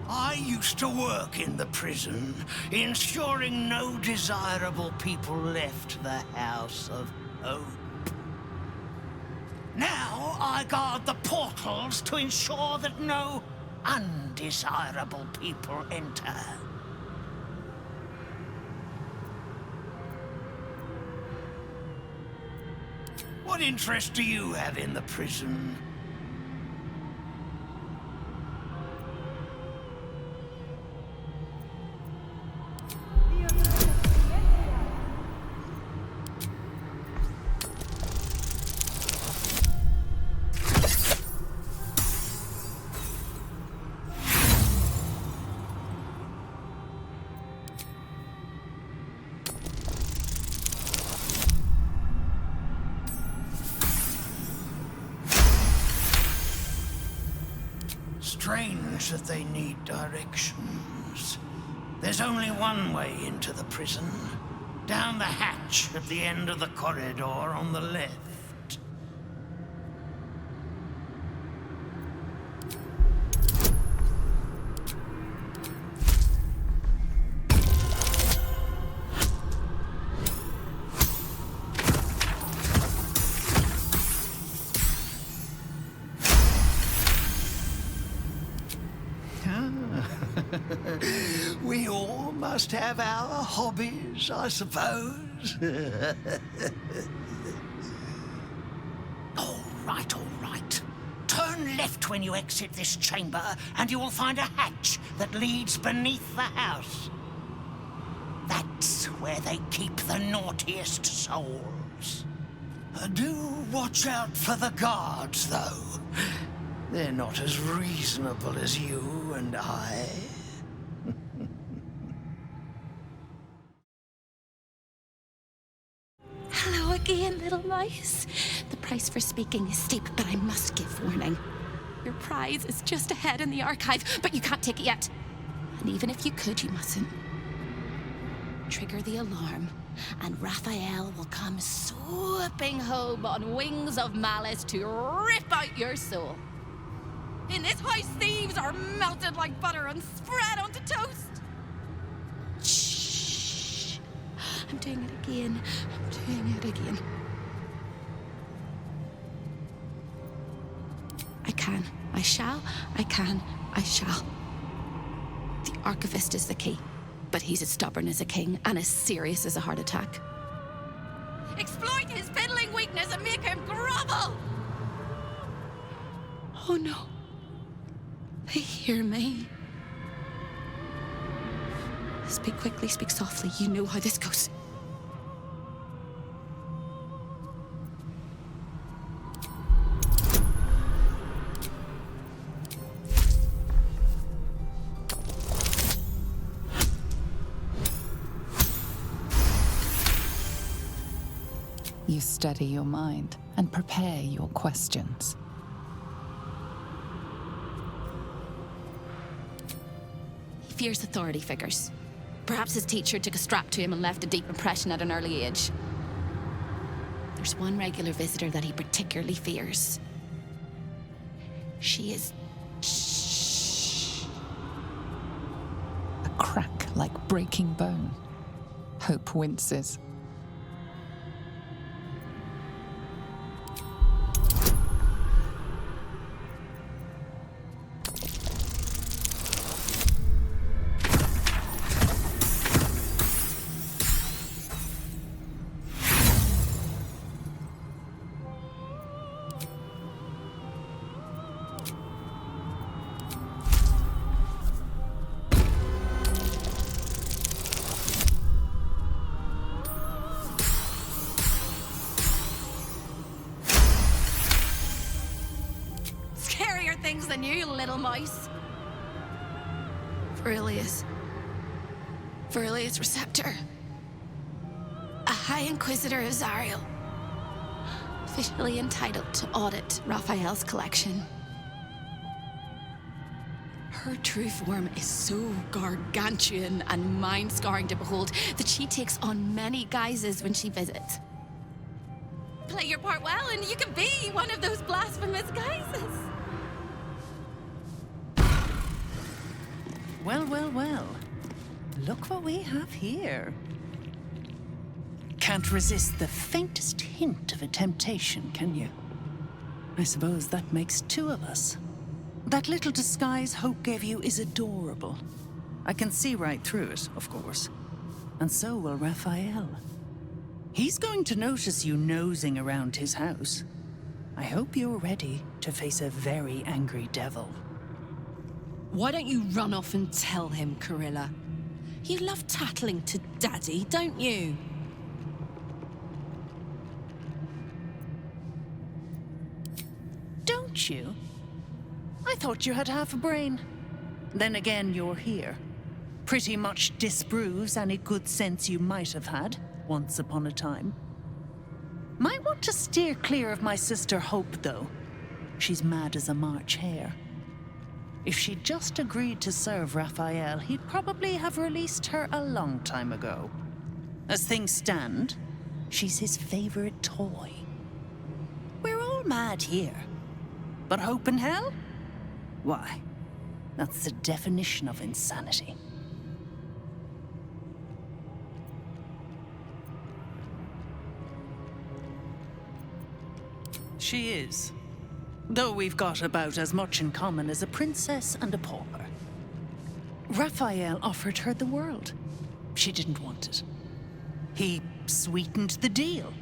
[SPEAKER 6] I used to work in the prison, ensuring no desirable people left the House of Hope. Now I guard the portals to ensure that no undesirable people enter. What interest do you have in the prison? Strange that they need directions. There's only one way into the prison. Down the hatch at the end of the corridor on the left. We all must have our hobbies, I suppose. All right. Turn left when you exit this chamber, and you will find a hatch that leads beneath the house. That's where they keep the naughtiest souls. Do watch out for the guards, though. They're not as reasonable as you and I.
[SPEAKER 19] Hello again, little mice. The price for speaking is steep, but I must give warning. Your prize is just ahead in the archive, but you can't take it yet. And even if you could, you mustn't. Trigger the alarm, and Raphael will come swooping home on wings of malice to rip out your soul. In this house, thieves are melted like butter and spread onto toast. Shh. I'm doing it again. I shall. The archivist is the key, but he's as stubborn as a king and as serious as a heart attack. Exploit his fiddling weakness and make him grovel! Oh no. They hear me. Speak quickly, speak softly. You know how this goes.
[SPEAKER 7] You steady your mind and prepare your questions.
[SPEAKER 19] He fears authority figures. Perhaps his teacher took a strap to him and left a deep impression at an early age. There's one regular visitor that he particularly fears. She is...
[SPEAKER 7] A crack like breaking bone. Hope winces.
[SPEAKER 19] Things than you, little mice. Verilius Receptor. A High Inquisitor of Zariel. Officially entitled to audit Raphael's collection. Her true form is so gargantuan and mind-scarring to behold that she takes on many guises when she visits. Play your part well and you can be one of those blasphemous guises.
[SPEAKER 2] Well, well, well. Look what we have here. Can't resist the faintest hint of a temptation, can you? I suppose that makes two of us. That little disguise Hope gave you is adorable. I can see right through it, of course. And so will Raphael. He's going to notice you nosing around his house. I hope you're ready to face a very angry devil.
[SPEAKER 20] Why don't you run off and tell him, Carilla? You love tattling to Daddy, don't you?
[SPEAKER 2] Don't you? I thought you had half a brain. Then again, you're here. Pretty much disproves any good sense you might have had once upon a time. Might want to steer clear of my sister Hope, though. She's mad as a March hare. If she'd just agreed to serve Raphael, he'd probably have released her a long time ago. As things stand, she's his favorite toy. We're all mad here. But Hope in hell? Why, that's the definition of insanity. She is. Though we've got about as much in common as a princess and a pauper. Raphael offered her the world. She didn't want it. He sweetened the deal.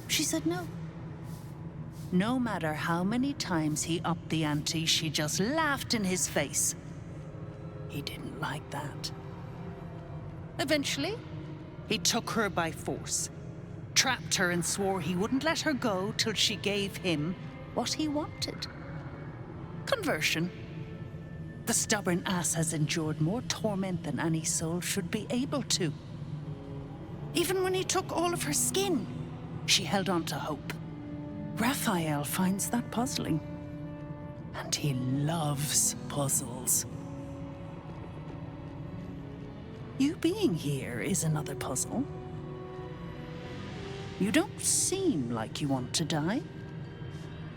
[SPEAKER 2] She said no. No matter how many times he upped the ante, she just laughed in his face. He didn't like that. Eventually, he took her by force, trapped her and swore he wouldn't let her go till she gave him what he wanted. Conversion. The stubborn ass has endured more torment than any soul should be able to. Even when he took all of her skin, she held on to hope. Raphael finds that puzzling. And he loves puzzles. You being here is another puzzle. You don't seem like you want to die.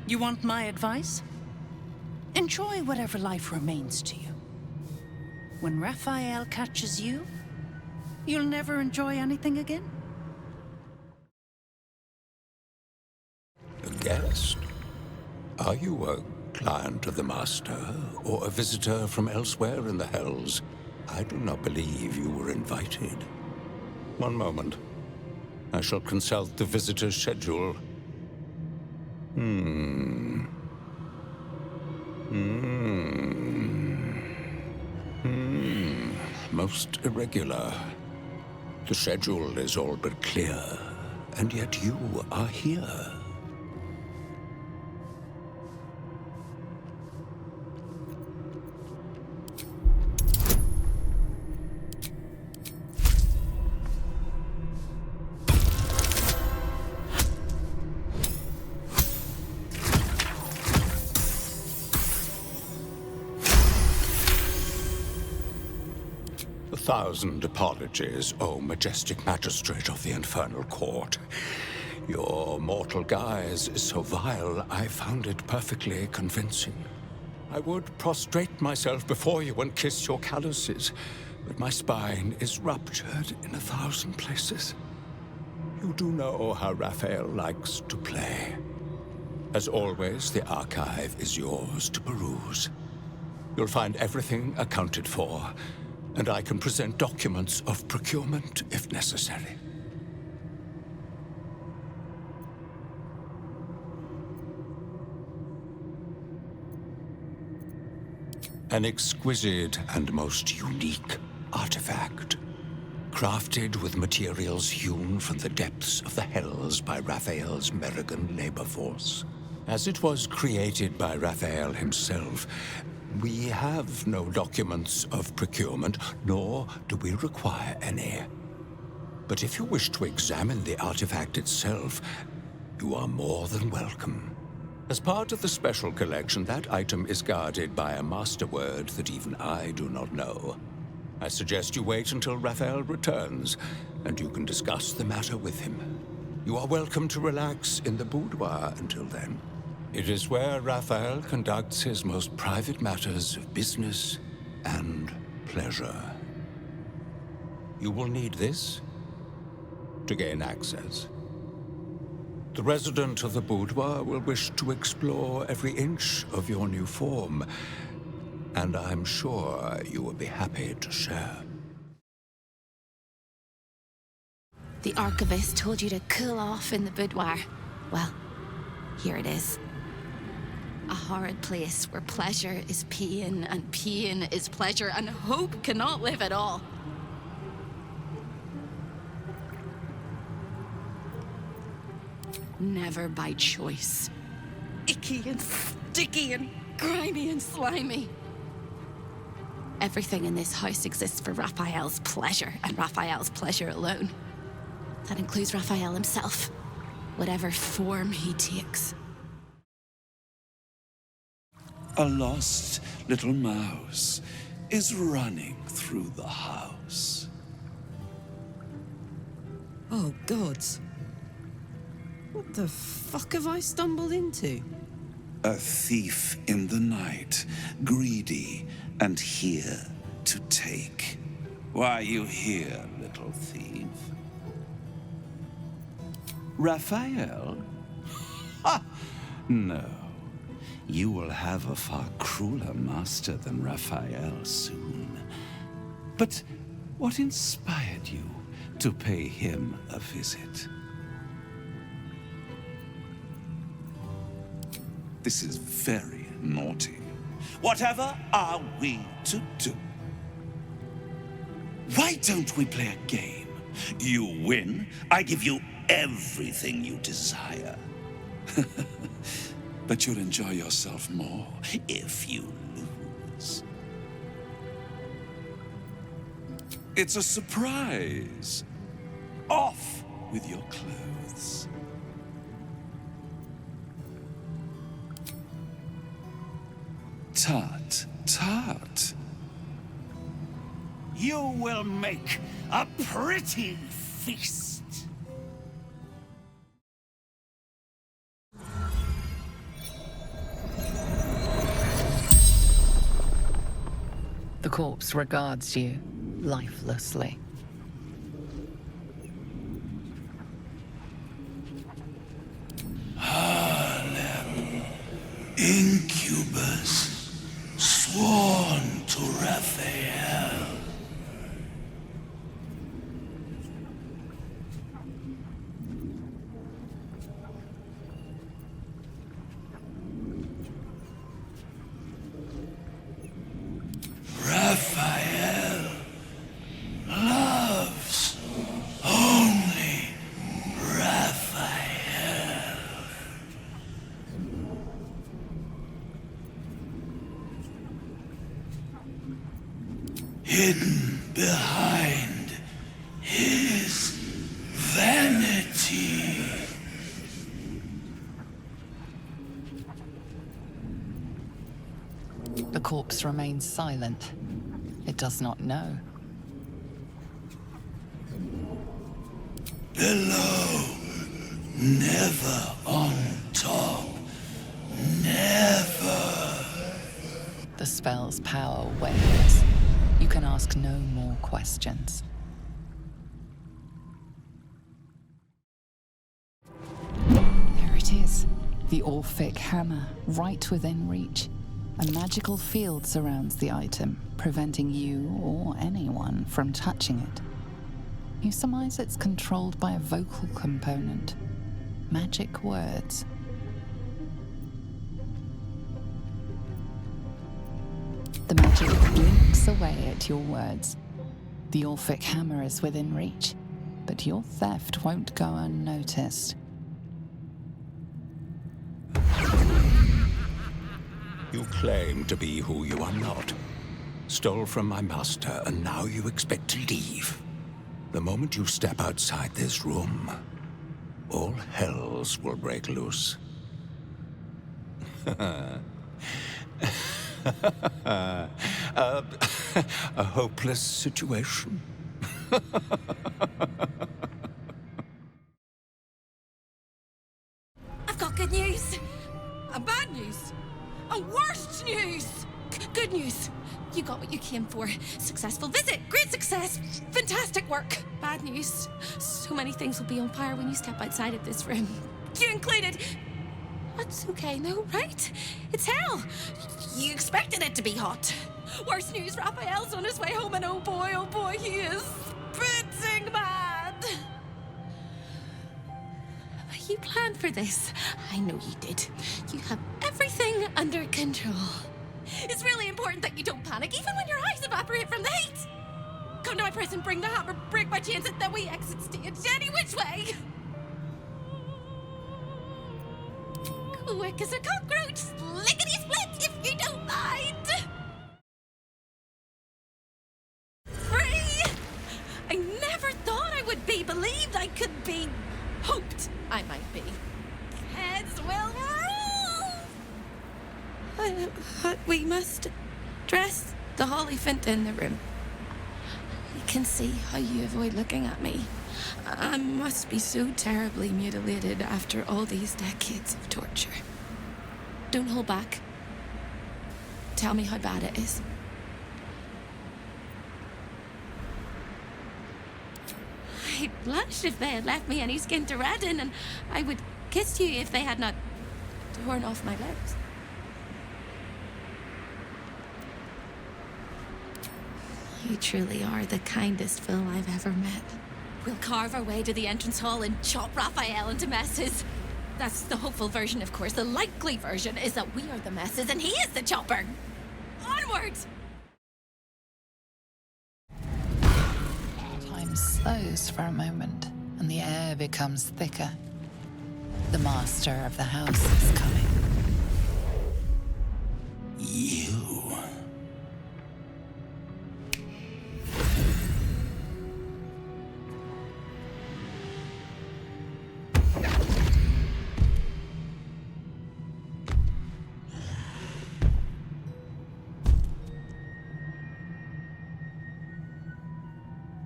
[SPEAKER 2] You want my advice? Enjoy whatever life remains to you. When Raphael catches you, you'll never enjoy anything again.
[SPEAKER 21] A guest? Are you a client of the Master, or a visitor from elsewhere in the Hells? I do not believe you were invited. One moment. I shall consult the visitor's schedule. Most irregular. The schedule is all but clear, and yet you are here. A 1,000 apologies, O majestic magistrate of the Infernal Court. Your mortal guise is so vile, I found it perfectly convincing. I would prostrate myself before you and kiss your calluses, but my spine is ruptured in 1,000 places. You do know how Raphael likes to play. As always, the archive is yours to peruse. You'll find everything accounted for, and I can present documents of procurement if necessary. An exquisite and most unique artifact, crafted with materials hewn from the depths of the hells by Raphael's Merrigan labor force. As it was created by Raphael himself, we have no documents of procurement, nor do we require any. But if you wish to examine the artifact itself, you are more than welcome. As part of the special collection, that item is guarded by a master word that even I do not know. I suggest you wait until Raphael returns, and you can discuss the matter with him. You are welcome to relax in the boudoir until then. It is where Raphael conducts his most private matters of business and pleasure. You will need this to gain access. The resident of the boudoir will wish to explore every inch of your new form, and I'm sure you will be happy to share.
[SPEAKER 19] The archivist told you to cool off in the boudoir. Well, here it is. A horrid place where pleasure is pain, and pain is pleasure, and hope cannot live at all. Never by choice. Icky and sticky and grimy and slimy. Everything in this house exists for Raphael's pleasure, and Raphael's pleasure alone. That includes Raphael himself, whatever form he takes.
[SPEAKER 3] A lost little mouse is running through the house.
[SPEAKER 20] Oh, gods. What the fuck have I stumbled into?
[SPEAKER 3] A thief in the night, greedy and here to take. Why are you here, little thief? Raphael? Ha! No. You will have a far crueler master than Raphael soon. But what inspired you to pay him a visit? This is very naughty. Whatever are we to do? Why don't we play a game? You win, I give you everything you desire. But you'll enjoy yourself more if you lose. It's a surprise. Off with your clothes. Tut, tut. You will make a pretty feast.
[SPEAKER 7] The corpse regards you lifelessly.
[SPEAKER 3] Harlem, incubus, sworn to Raphael. hidden behind his vanity.
[SPEAKER 7] The corpse remains silent. It does not know.
[SPEAKER 3] Below, never on top, never.
[SPEAKER 7] The spell's power wanes. You can ask no more questions. There it is. The Orphic hammer, right within reach. A magical field surrounds the item, preventing you or anyone from touching it. You surmise it's controlled by a vocal component. Magic words. The magic blinks away at your words. The Orphic hammer is within reach, but your theft won't go unnoticed.
[SPEAKER 21] You claim to be who you are not. Stole from my master, and now you expect to leave. The moment you step outside this room, all hells will break loose. A hopeless situation.
[SPEAKER 13] I've got good news.
[SPEAKER 20] Bad news. Worst news.
[SPEAKER 13] Good news. You got what you came for. Successful visit. Great success. Fantastic work. Bad news. So many things will be on fire when you step outside of this room. You included. That's okay, no, right? It's hell. You expected it to be hot. Worst news, Raphael's on his way home, and oh boy, he is spitting mad. You planned for this. I know you did. You have everything under control. It's really important that you don't panic, even when your eyes evaporate from the heat. Come to my prison, bring the hammer, break my chains, and then we exit stage any which way. Quick as a cockroach, lickety-split, if you don't mind. Free! I never thought I would be believed. I could be hoped I might be. Heads will roll! But we must dress the Hollyphant in the room. I can see how you avoid looking at me. I must be so terribly mutilated after all these decades of torture. Don't hold back. Tell me how bad it is. I'd blush if they had left me any skin to redden, and I would kiss you if they had not torn off my lips. You truly are the kindest Phil I've ever met. We'll carve our way to the entrance hall and chop Raphael into messes. That's the hopeful version, of course. The likely version is that we are the messes and he is the chopper. Onwards!
[SPEAKER 7] Time slows for a moment, and the air becomes thicker. The master of the house is coming.
[SPEAKER 3] You.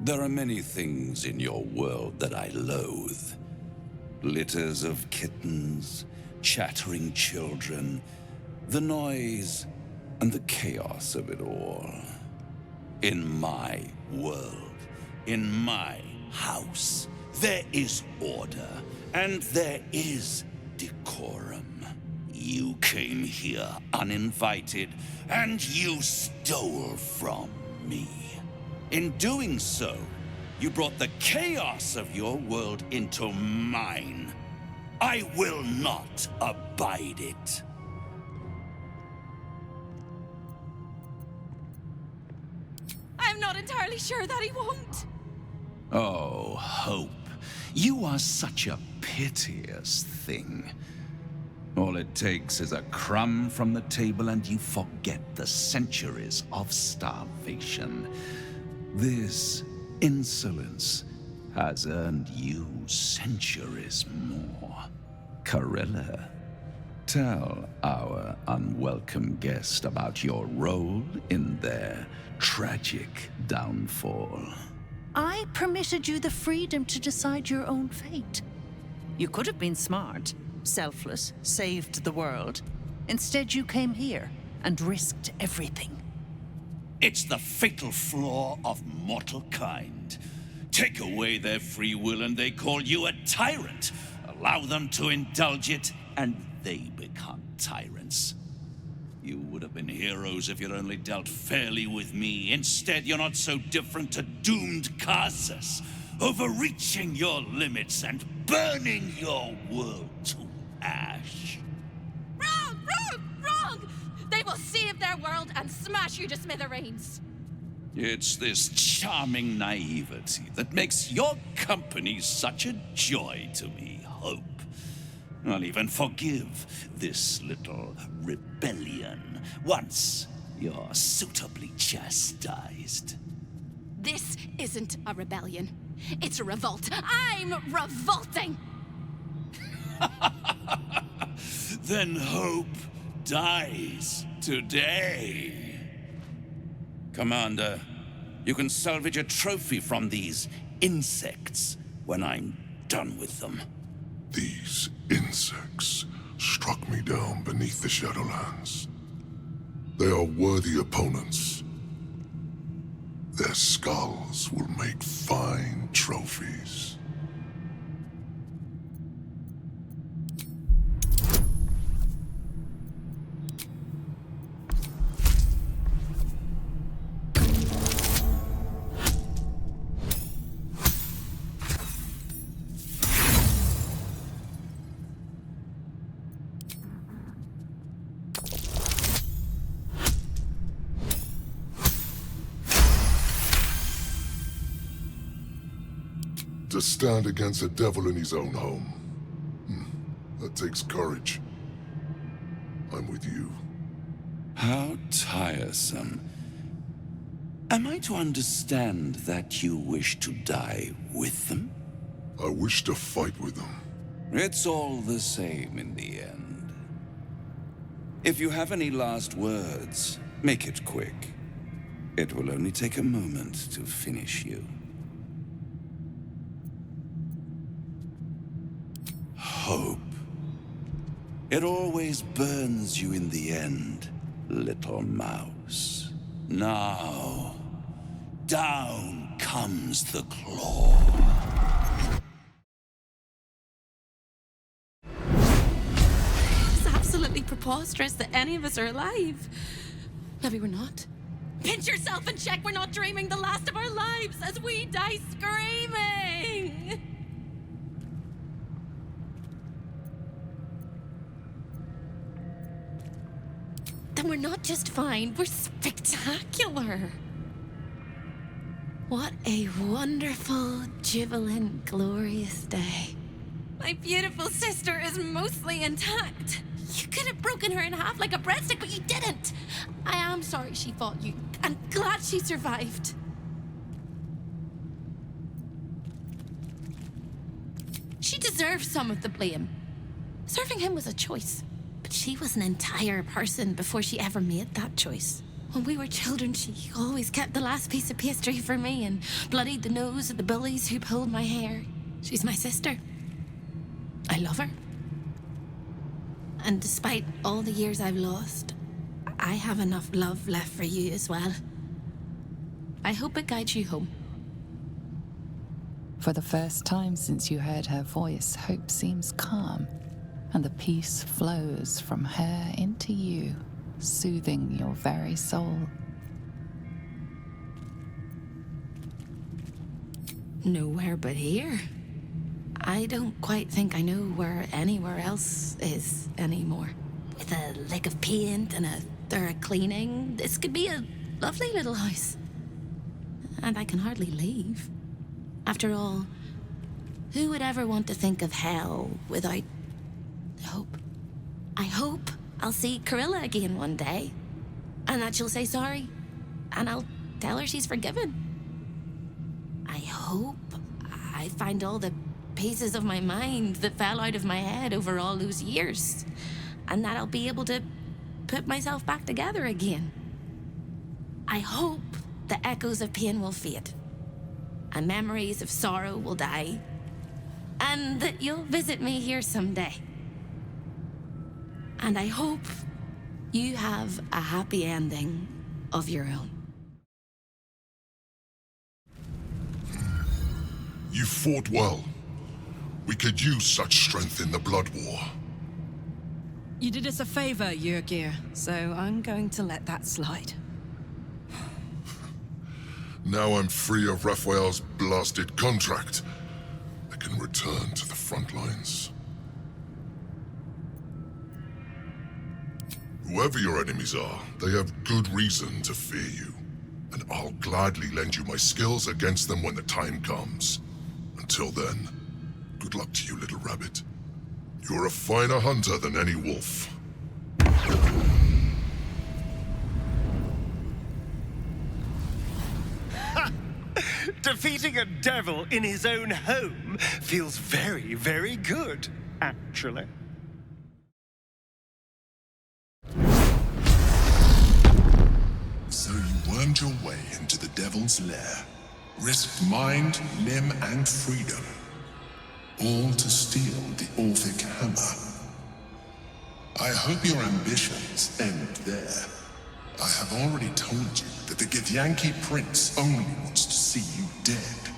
[SPEAKER 3] There are many things in your world that I loathe. Litters of kittens, chattering children, the noise and the chaos of it all. In my world, in my house, there is order and there is decorum. You came here uninvited and you stole from me. In doing so, you brought the chaos of your world into mine. I will not abide it.
[SPEAKER 13] I'm not entirely sure that he won't.
[SPEAKER 3] Oh, Hope, you are such a piteous thing. All it takes is a crumb from the table and you forget the centuries of starvation. This insolence has earned you centuries more. Corella, tell our unwelcome guest about your role in their tragic downfall.
[SPEAKER 4] I permitted you the freedom to decide your own fate. You could have been smart, selfless, saved the world. Instead, you came here and risked everything.
[SPEAKER 3] It's the fatal flaw of mortal kind. Take away their free will and they call you a tyrant. Allow them to indulge it and they become tyrants. You would have been heroes if you'd only dealt fairly with me. Instead, you're not so different to doomed Carsus, overreaching your limits and burning your world to ash.
[SPEAKER 19] Wrong! Wrong! Wrong! They will save their world and smash you to smithereens.
[SPEAKER 3] It's this charming naivety that makes your company such a joy to me, Hope. I'll even forgive this little rebellion once you're suitably chastised.
[SPEAKER 19] This isn't a rebellion. It's a revolt. I'm revolting!
[SPEAKER 3] Then Hope dies today. Commander, you can salvage a trophy from these insects when I'm done with them.
[SPEAKER 1] These insects struck me down beneath the Shadowlands. They are worthy opponents. Their skulls will make fine trophies. To stand against a devil in his own home. That takes courage. I'm with you.
[SPEAKER 3] How tiresome. Am I to understand that you wish to die with them?
[SPEAKER 1] I wish to fight with them.
[SPEAKER 3] It's all the same in the end. If you have any last words, make it quick. It will only take a moment to finish you. Hope. It always burns you in the end, little mouse. Now, down comes the claw.
[SPEAKER 19] It's absolutely preposterous that any of us are alive. Maybe we're not. Pinch yourself and check we're not dreaming the last of our lives as we die screaming! Then we're not just fine, we're spectacular. What a wonderful, jubilant, glorious day. My beautiful sister is mostly intact. You could have broken her in half like a breadstick, but you didn't. I am sorry she fought you, and glad she survived. She deserves some of the blame. Serving him was a choice. But she was an entire person before she ever made that choice. When we were children, she always kept the last piece of pastry for me and bloodied the nose of the bullies who pulled my hair. She's my sister. I love her. And despite all the years I've lost, I have enough love left for you as well. I hope it guides you home.
[SPEAKER 7] For the first time since you heard her voice, Hope seems calm, and the peace flows from her into you, soothing your very soul.
[SPEAKER 19] Nowhere but here. I don't quite think I know where anywhere else is anymore. With a lick of paint and a thorough cleaning, this could be a lovely little house. And I can hardly leave. After all, who would ever want to think of hell without hope? I hope I'll see Carilla again one day, and that she'll say sorry, and I'll tell her she's forgiven. I hope I find all the pieces of my mind that fell out of my head over all those years, and that I'll be able to put myself back together again. I hope the echoes of pain will fade, and memories of sorrow will die, and that you'll visit me here someday. And I hope you have a happy ending of your own.
[SPEAKER 8] You fought well. We could use such strength in the Blood War.
[SPEAKER 20] You did us a favor, Yrgir, so I'm going to let that slide.
[SPEAKER 8] Now I'm free of Raphael's blasted contract. I can return to the front lines. Whoever your enemies are, they have good reason to fear you. And I'll gladly lend you my skills against them when the time comes. Until then, good luck to you, little rabbit. You're a finer hunter than any wolf.
[SPEAKER 22] Defeating a devil in his own home feels very, very good, actually.
[SPEAKER 8] So you wormed your way into the devil's lair, risked mind, limb, and freedom, all to steal the Orphic hammer. I hope your ambitions end there. I have already told you that the Githyanki Prince only wants to see you dead.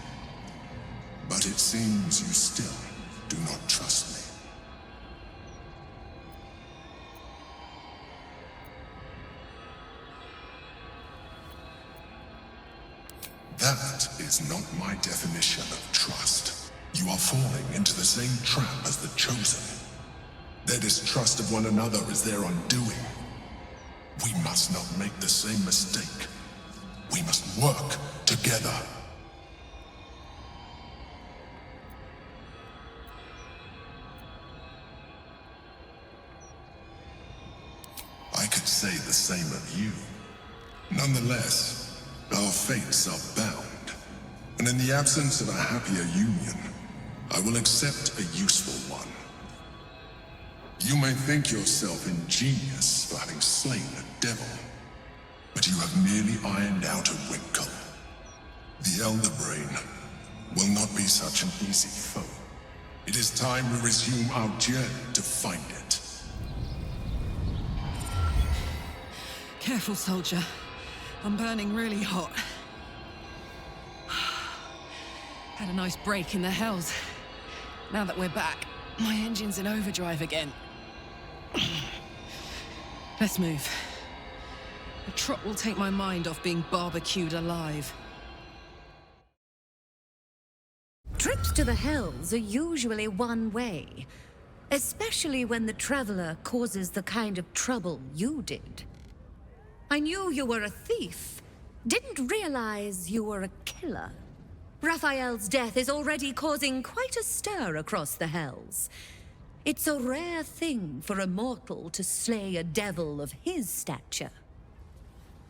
[SPEAKER 8] But it seems you still do not trust me. That is not my definition of trust. You are falling into the same trap as the Chosen. Their distrust of one another is their undoing. We must not make the same mistake. We must work together. I could say the same of you. Nonetheless, our fates are bound, and in the absence of a happier union, I will accept a useful one. You may think yourself ingenious for having slain a devil, but you have merely ironed out a wrinkle. The Elder Brain will not be such an easy foe. It is time we resume our journey to find it.
[SPEAKER 20] Careful, soldier. I'm burning really hot. Had a nice break in the hells. Now that we're back, my engine's in overdrive again. Let's move. A trot will take my mind off being barbecued alive.
[SPEAKER 18] Trips to the hells are usually one way, especially when the traveler causes the kind of trouble you did. I knew you were a thief, didn't realize you were a killer. Raphael's death is already causing quite a stir across the hells. It's a rare thing for a mortal to slay a devil of his stature.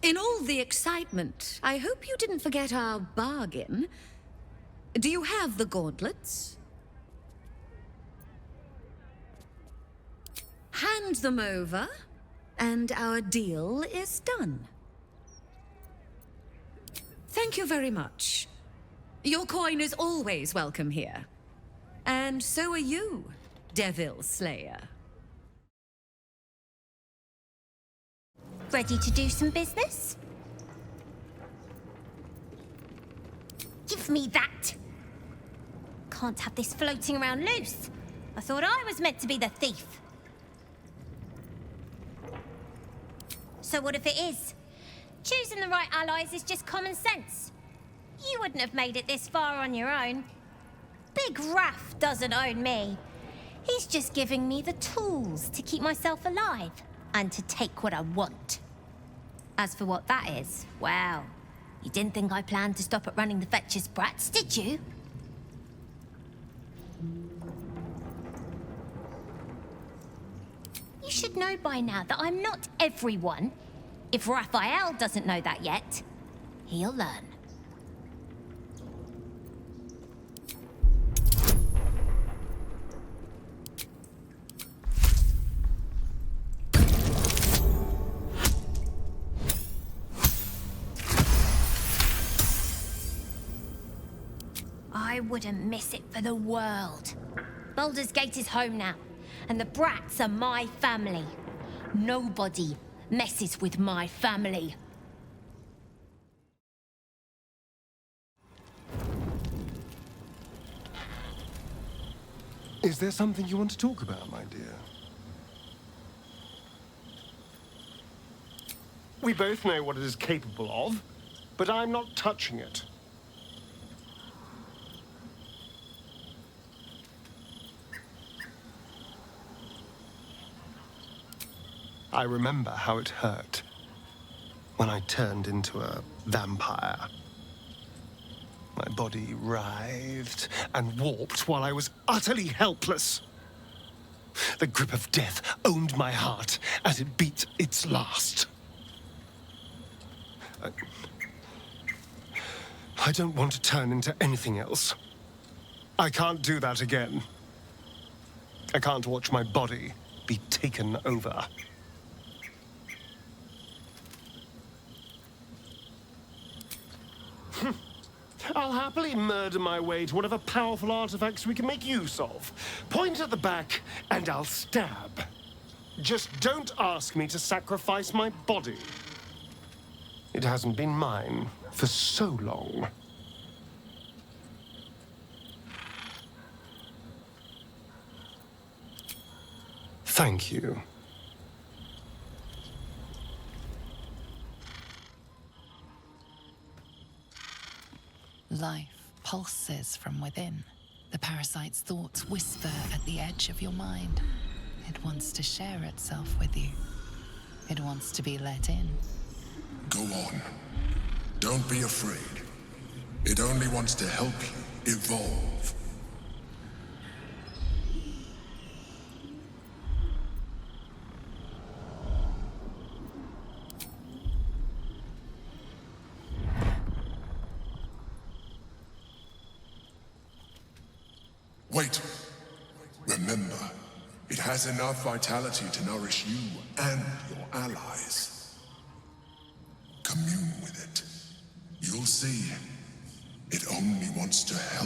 [SPEAKER 18] In all the excitement, I hope you didn't forget our bargain. Do you have the gauntlets? Hand them over, and our deal is done. Thank you very much. Your coin is always welcome here. And so are you, Devil Slayer.
[SPEAKER 23] Ready to do some business? Give me that! Can't have this floating around loose. I thought I was meant to be the thief. So what if it is? Choosing the right allies is just common sense. You wouldn't have made it this far on your own. Big Raph doesn't own me. He's just giving me the tools to keep myself alive and to take what I want. As for what that is, well, you didn't think I planned to stop at running the Fetcher's brats, did you? You should know by now that I'm not everyone. If Raphael doesn't know that yet, he'll learn. I wouldn't miss it for the world. Baldur's Gate is home now, and the brats are my family. Nobody messes with my family.
[SPEAKER 9] Is there something you want to talk about, my dear? We both know what it is capable of, but I'm not touching it. I remember how it hurt when I turned into a vampire. My body writhed and warped while I was utterly helpless. The grip of death owned my heart as it beat its last. I don't want to turn into anything else. I can't do that again. I can't watch my body be taken over. I'll happily murder my way to whatever powerful artifacts we can make use of. Point at the back, and I'll stab. Just don't ask me to sacrifice my body. It hasn't been mine for so long. Thank you.
[SPEAKER 7] Life pulses from within. The parasite's thoughts whisper at the edge of your mind. It wants to share itself with you. It wants to be let in.
[SPEAKER 8] Go on. Don't be afraid. It only wants to help you evolve. Wait. Remember, it has enough vitality to nourish you and your allies. Commune with it. You'll see. It only wants to help.